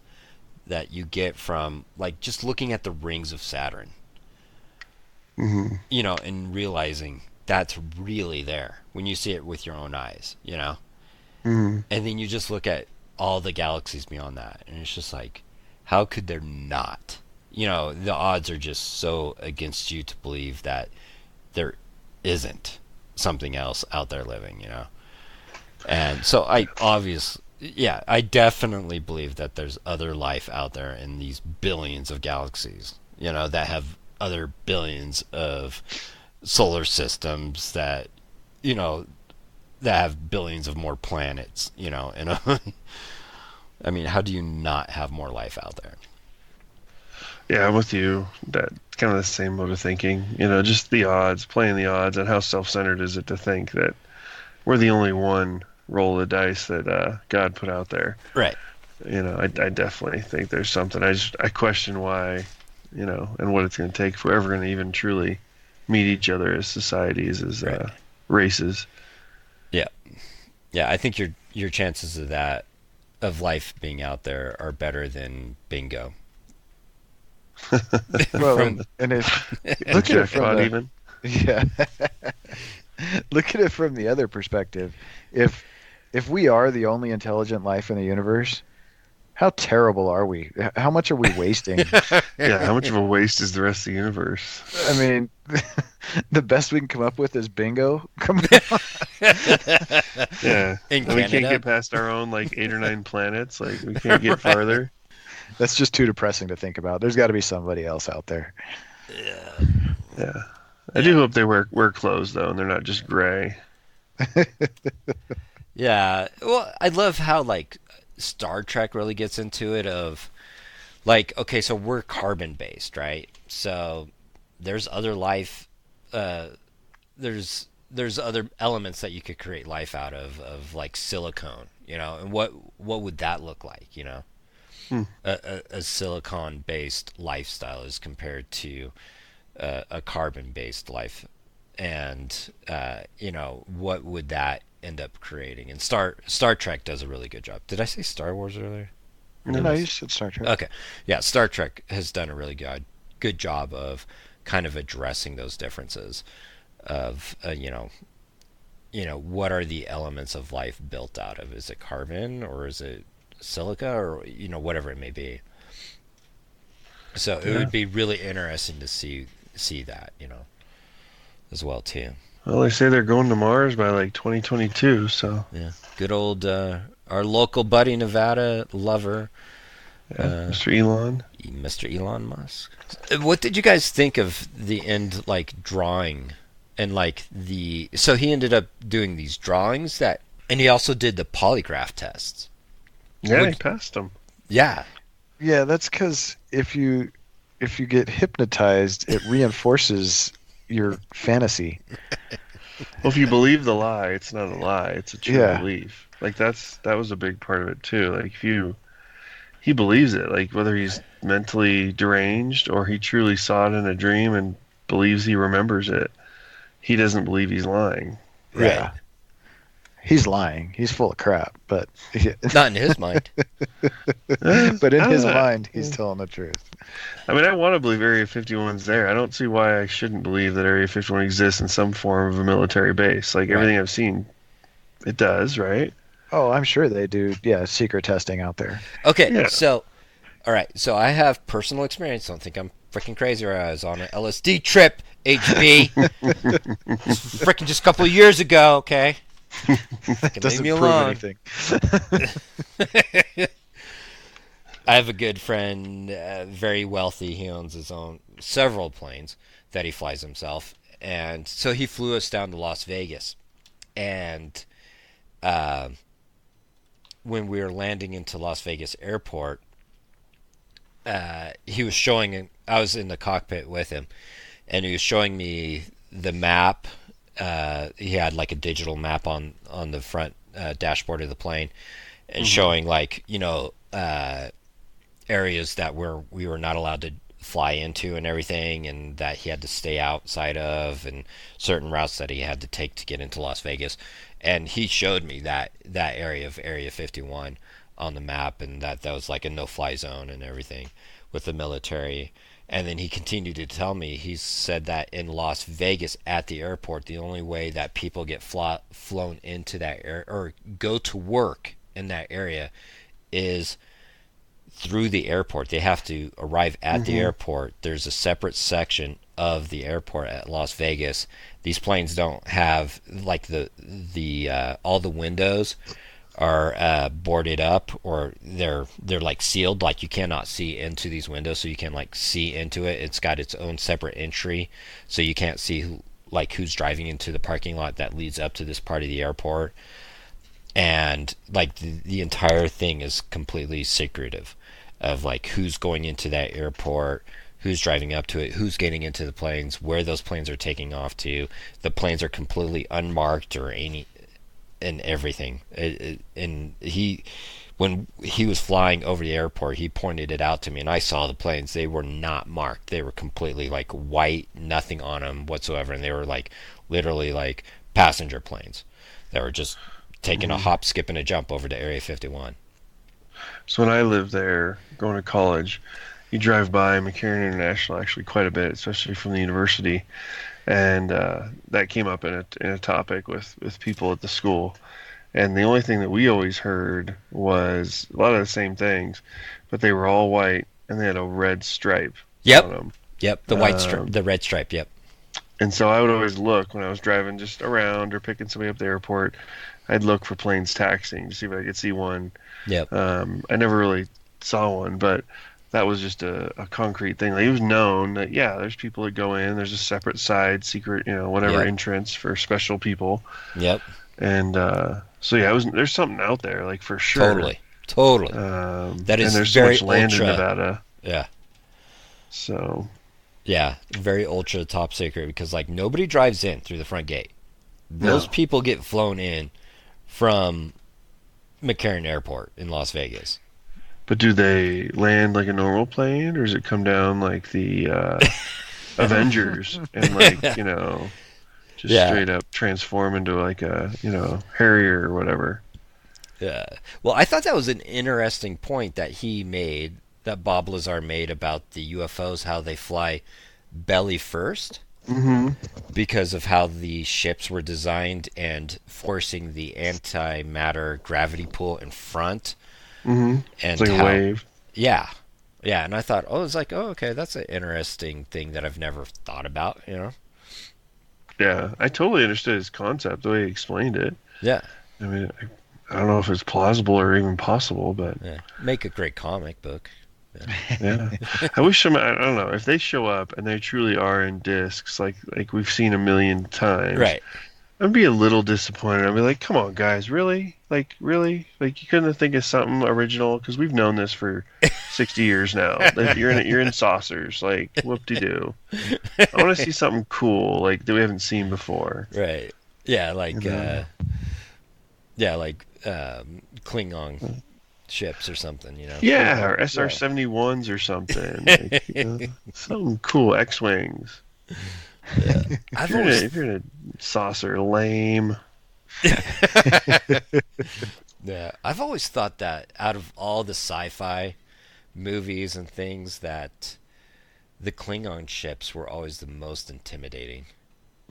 that you get from just looking at the rings of Saturn. Mm-hmm. And realizing that's really there when you see it with your own eyes, Mm-hmm. And then you just look at all the galaxies beyond that, and it's just how could there not? The odds are just so against you to believe that there isn't something else out there living, And so I definitely believe that there's other life out there in these billions of galaxies, that have other billions of solar systems that have billions of more planets, and I mean, how do you not have more life out there? Yeah, I'm with you. That's kind of the same mode of thinking. Just the odds, playing the odds, and how self-centered is it to think that we're the only one roll of the dice that God put out there. Right. I definitely think there's something. I question why, and what it's going to take if we're ever going to even truly meet each other as societies, as races. Yeah. Yeah, I think your chances of life being out there are better than bingo. Well, and if look at it from look at it from the other perspective. If we are the only intelligent life in the universe, how terrible are we? How much are we wasting? Yeah, how much of a waste is the rest of the universe? I mean, the best we can come up with is bingo. Come on. Yeah, and we can't get past our own 8 or 9 planets. We can't get farther. That's just too depressing to think about. There's got to be somebody else out there. Yeah. I do hope they wear clothes though, and they're not just gray. Yeah. Well, I love how Star Trek really gets into it of okay, so we're carbon based, right? So there's other life. There's other elements that you could create life out of silicone, and what would that look like, A silicon-based lifestyle as compared to a carbon-based life, and what would that end up creating? And Star Trek does a really good job. Did I say Star Wars earlier? No, you said Star Trek. Okay, yeah, Star Trek has done a really good job of kind of addressing those differences. of what are the elements of life built out of? Is it carbon or is it silica or whatever it may be? So it would be really interesting to see that as well too. Well, they say they're going to Mars by like 2022. So yeah, good old our local buddy Nevada lover, Mr. Elon. Mr. Elon Musk. What did you guys think of the end, like drawing, and like so he ended up doing these drawings and he also did the polygraph tests. Yeah, he passed them. Yeah. Yeah, that's because if you get hypnotized, it reinforces your fantasy. Well, if you believe the lie, it's not a lie; it's a true belief. Like that was a big part of it too. Like he believes it. Like whether he's mentally deranged or he truly saw it in a dream and believes he remembers it, he doesn't believe he's lying. Right. Yeah. He's lying. He's full of crap, but not in his mind. But in his mind, he's telling the truth. I mean, I want to believe Area 51's there. I don't see why I shouldn't believe that Area 51 exists in some form of a military base. Like everything I've seen, it does, right? Oh, I'm sure they do. Yeah, secret testing out there. Okay, so, all right. So I have personal experience. Don't think I'm freaking crazy. I was on an LSD trip, HB. Freaking just a couple of years ago, okay? Doesn't leave me prove alone. anything. I have a good friend, very wealthy. He owns his own several planes that he flies himself, and so he flew us down to Las Vegas. And when we were landing into Las Vegas airport, he was showing. I was in the cockpit with him, and he was showing me the map. He had like a digital map on the front dashboard of the plane, and showing like areas that we were not allowed to fly into and everything, and that he had to stay outside of, and certain routes that he had to take to get into Las Vegas. And he showed me that area of Area 51 on the map, and that was like a no-fly zone and everything with the military. And then he continued to tell me, he said that in Las Vegas at the airport, the only way that people get flown into that area or go to work in that area is through the airport. They have to arrive at the airport. There's a separate section of the airport at Las Vegas. These planes don't have like the all the windows are boarded up, or they're like sealed, like you cannot see into these windows, so you can like see into it. It's got its own separate entry, so you can't see who's driving into the parking lot that leads up to this part of the airport. And like the entire thing is completely secretive of like who's going into that airport, who's driving up to it, who's getting into the planes, where those planes are taking off to. The planes are completely unmarked or and everything. And when he was flying over the airport, he pointed it out to me, and I saw the planes. They were not marked. They were completely like white, nothing on them whatsoever, and they were like literally like passenger planes that were just taking a hop, skip, and a jump over to Area 51. So when I lived there, going to college, you drive by McCarran International actually quite a bit, especially from the university. And that came up in a topic with people at the school. And the only thing that we always heard was a lot of the same things, but they were all white and they had a red stripe on them. Yep, the white stripe, the red stripe, yep. And so I would always look when I was driving just around or picking somebody up at the airport. I'd look for planes taxiing to see if I could see one. Yep. I never really saw one, but that was just a concrete thing. Like, it was known that, there's people that go in. There's a separate side, secret, entrance for special people. Yep. And there's something out there, like, for sure. Totally. That is, and there's very so much land ultra, in Nevada. Yeah. So. Yeah, very ultra top secret, because like nobody drives in through the front gate. Those people get flown in from McCarran Airport in Las Vegas. But do they land like a normal plane, or does it come down like the Avengers and just straight up transform into like a Harrier or whatever? Yeah. Well, I thought that was an interesting point that he made, that Bob Lazar made about the UFOs, how they fly belly first. because of how the ships were designed and forcing the antimatter gravity pull in front. And it's like a wave. Yeah. Yeah, and I thought, okay, that's an interesting thing that I've never thought about, Yeah, I totally understood his concept, the way he explained it. Yeah. I mean, I don't know if it's plausible or even possible, but... Yeah. Make a great comic book. Yeah. I wish I don't know, if they show up and they truly are in discs, like we've seen a million times... Right. I'd be a little disappointed. I'd be like, come on, guys, really? Like, really? Like, you couldn't think of something original? Because we've known this for 60 years now. Like, you're in saucers. Like, whoop-de-doo. I want to see something cool, like, that we haven't seen before. Right. Yeah, like, Klingon ships or something, Yeah, or SR-71s or something. Like, something cool, X-Wings. Yeah. If you're in a saucer, lame. Yeah, I've always thought that out of all the sci-fi movies and things, that the Klingon ships were always the most intimidating.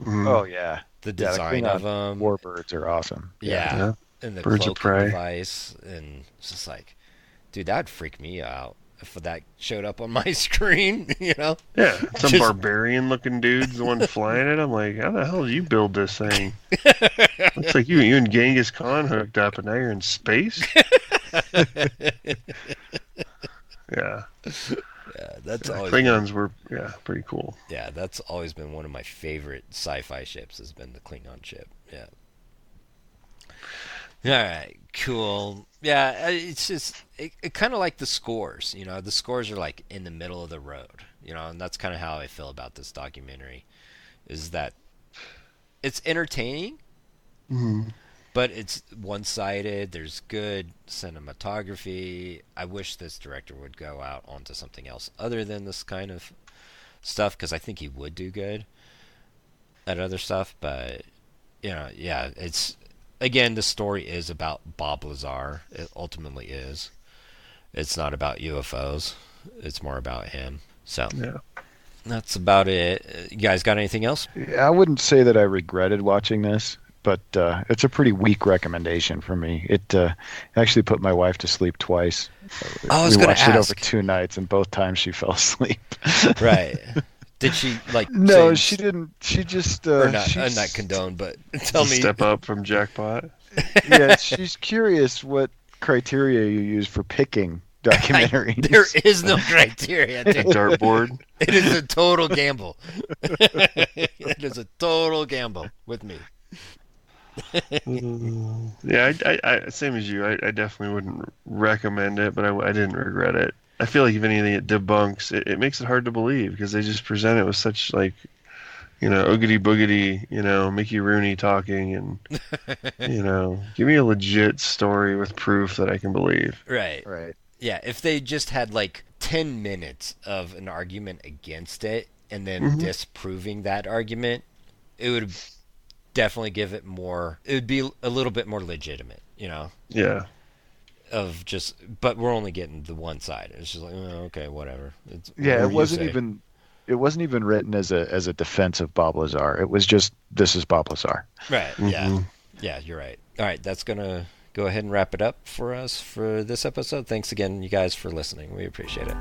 Oh yeah, the design of them. Warbirds are awesome. Yeah. And the Birds of cloaking prey device, and it's just like, dude, that'd freak me out if that showed up on my screen, Yeah, some barbarian-looking dude's the one flying it. I'm like, how the hell did you build this thing? Looks like you and Genghis Khan hooked up, and now you're in space. Yeah. Yeah, that's always Klingons were pretty cool. Yeah, that's always been one of my favorite sci-fi ships. Has been the Klingon ship. Yeah. All right, cool. Yeah, it's just it kind of like the scores. The scores are like in the middle of the road. And that's kind of how I feel about this documentary, is that it's entertaining, but it's one-sided. There's good cinematography. I wish this director would go out onto something else other than this kind of stuff, because I think he would do good at other stuff. But it's. Again, the story is about Bob Lazar. It ultimately is. It's not about UFOs. It's more about him. So, that's about it. You guys got anything else? I wouldn't say that I regretted watching this, but it's a pretty weak recommendation for me. It actually put my wife to sleep twice. I was going to ask. We watched it over 2 nights, and both times she fell asleep. Right. Did she No, she didn't. She just not condone, but tell me. Step up from jackpot. Yeah, she's curious what criteria you use for picking documentaries. There is no criteria. Dude. Dartboard. It is a total gamble. It is a total gamble with me. Yeah, I same as you. I definitely wouldn't recommend it, but I didn't regret it. I feel like if anything it debunks, it makes it hard to believe, because they just present it with such, like, oogity boogity, Mickey Rooney talking, and, give me a legit story with proof that I can believe. Right. Right. Yeah, if they just had, 10 minutes of an argument against it, and then disproving that argument, it would definitely give it more, it would be a little bit more legitimate, Yeah. But we're only getting the one side. It's just like, okay, whatever. It wasn't even written as a defense of Bob Lazar. It was just, this is Bob Lazar. Right. Yeah. Yeah, you're right. All right, that's gonna go ahead and wrap it up for us for this episode. Thanks again, you guys, for listening. We appreciate it.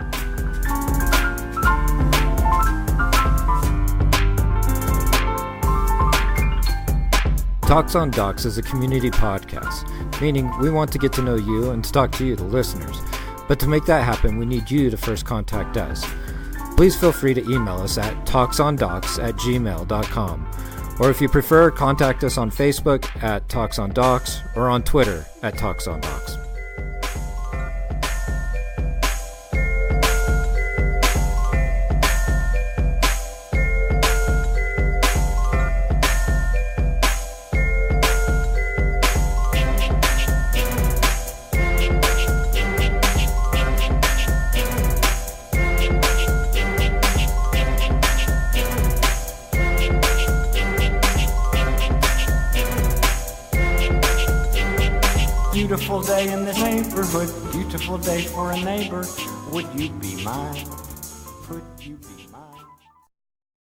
Talks on Docs is a community podcast, meaning we want to get to know you and talk to you, the listeners. But to make that happen, we need you to first contact us. Please feel free to email us at talksondocs@gmail.com. Or if you prefer, contact us on Facebook at Talks on Docs or on Twitter at Talks on Docs. Beautiful day in this neighborhood, beautiful day for a neighbor. Would you be mine? Could you be